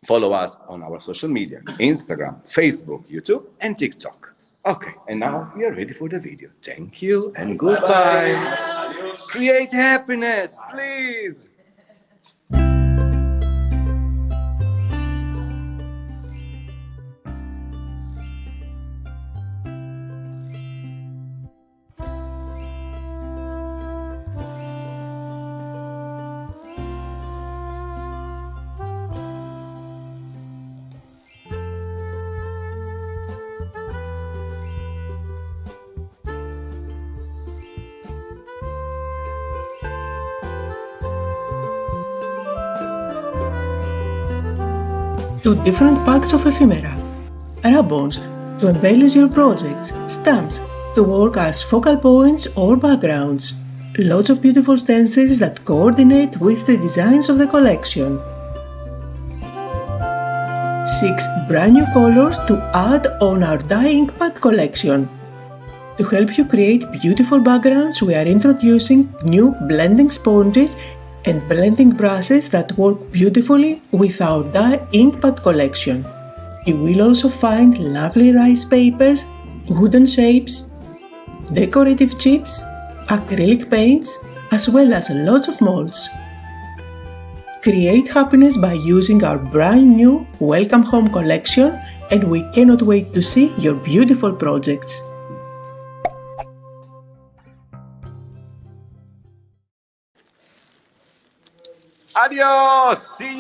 Speaker 2: follow us on our social media, Instagram, Facebook, YouTube, and TikTok. Okay, and now we are ready for the video. Thank you and goodbye. Create happiness, please.
Speaker 1: Two different packs of ephemera, ribbons to embellish your projects, stamps to work as focal points or backgrounds, lots of beautiful stencils that coordinate with the designs of the collection, 6 brand new colors to add on our dye ink pad collection. To help you create beautiful backgrounds, we are introducing new blending sponges and blending brushes that work beautifully with our dye ink pad collection. You will also find lovely rice papers, wooden shapes, decorative chips, acrylic paints, as well as lots of molds. Create happiness by using our brand new Welcome Home collection, and we cannot wait to see your beautiful projects.
Speaker 2: Adios. See you.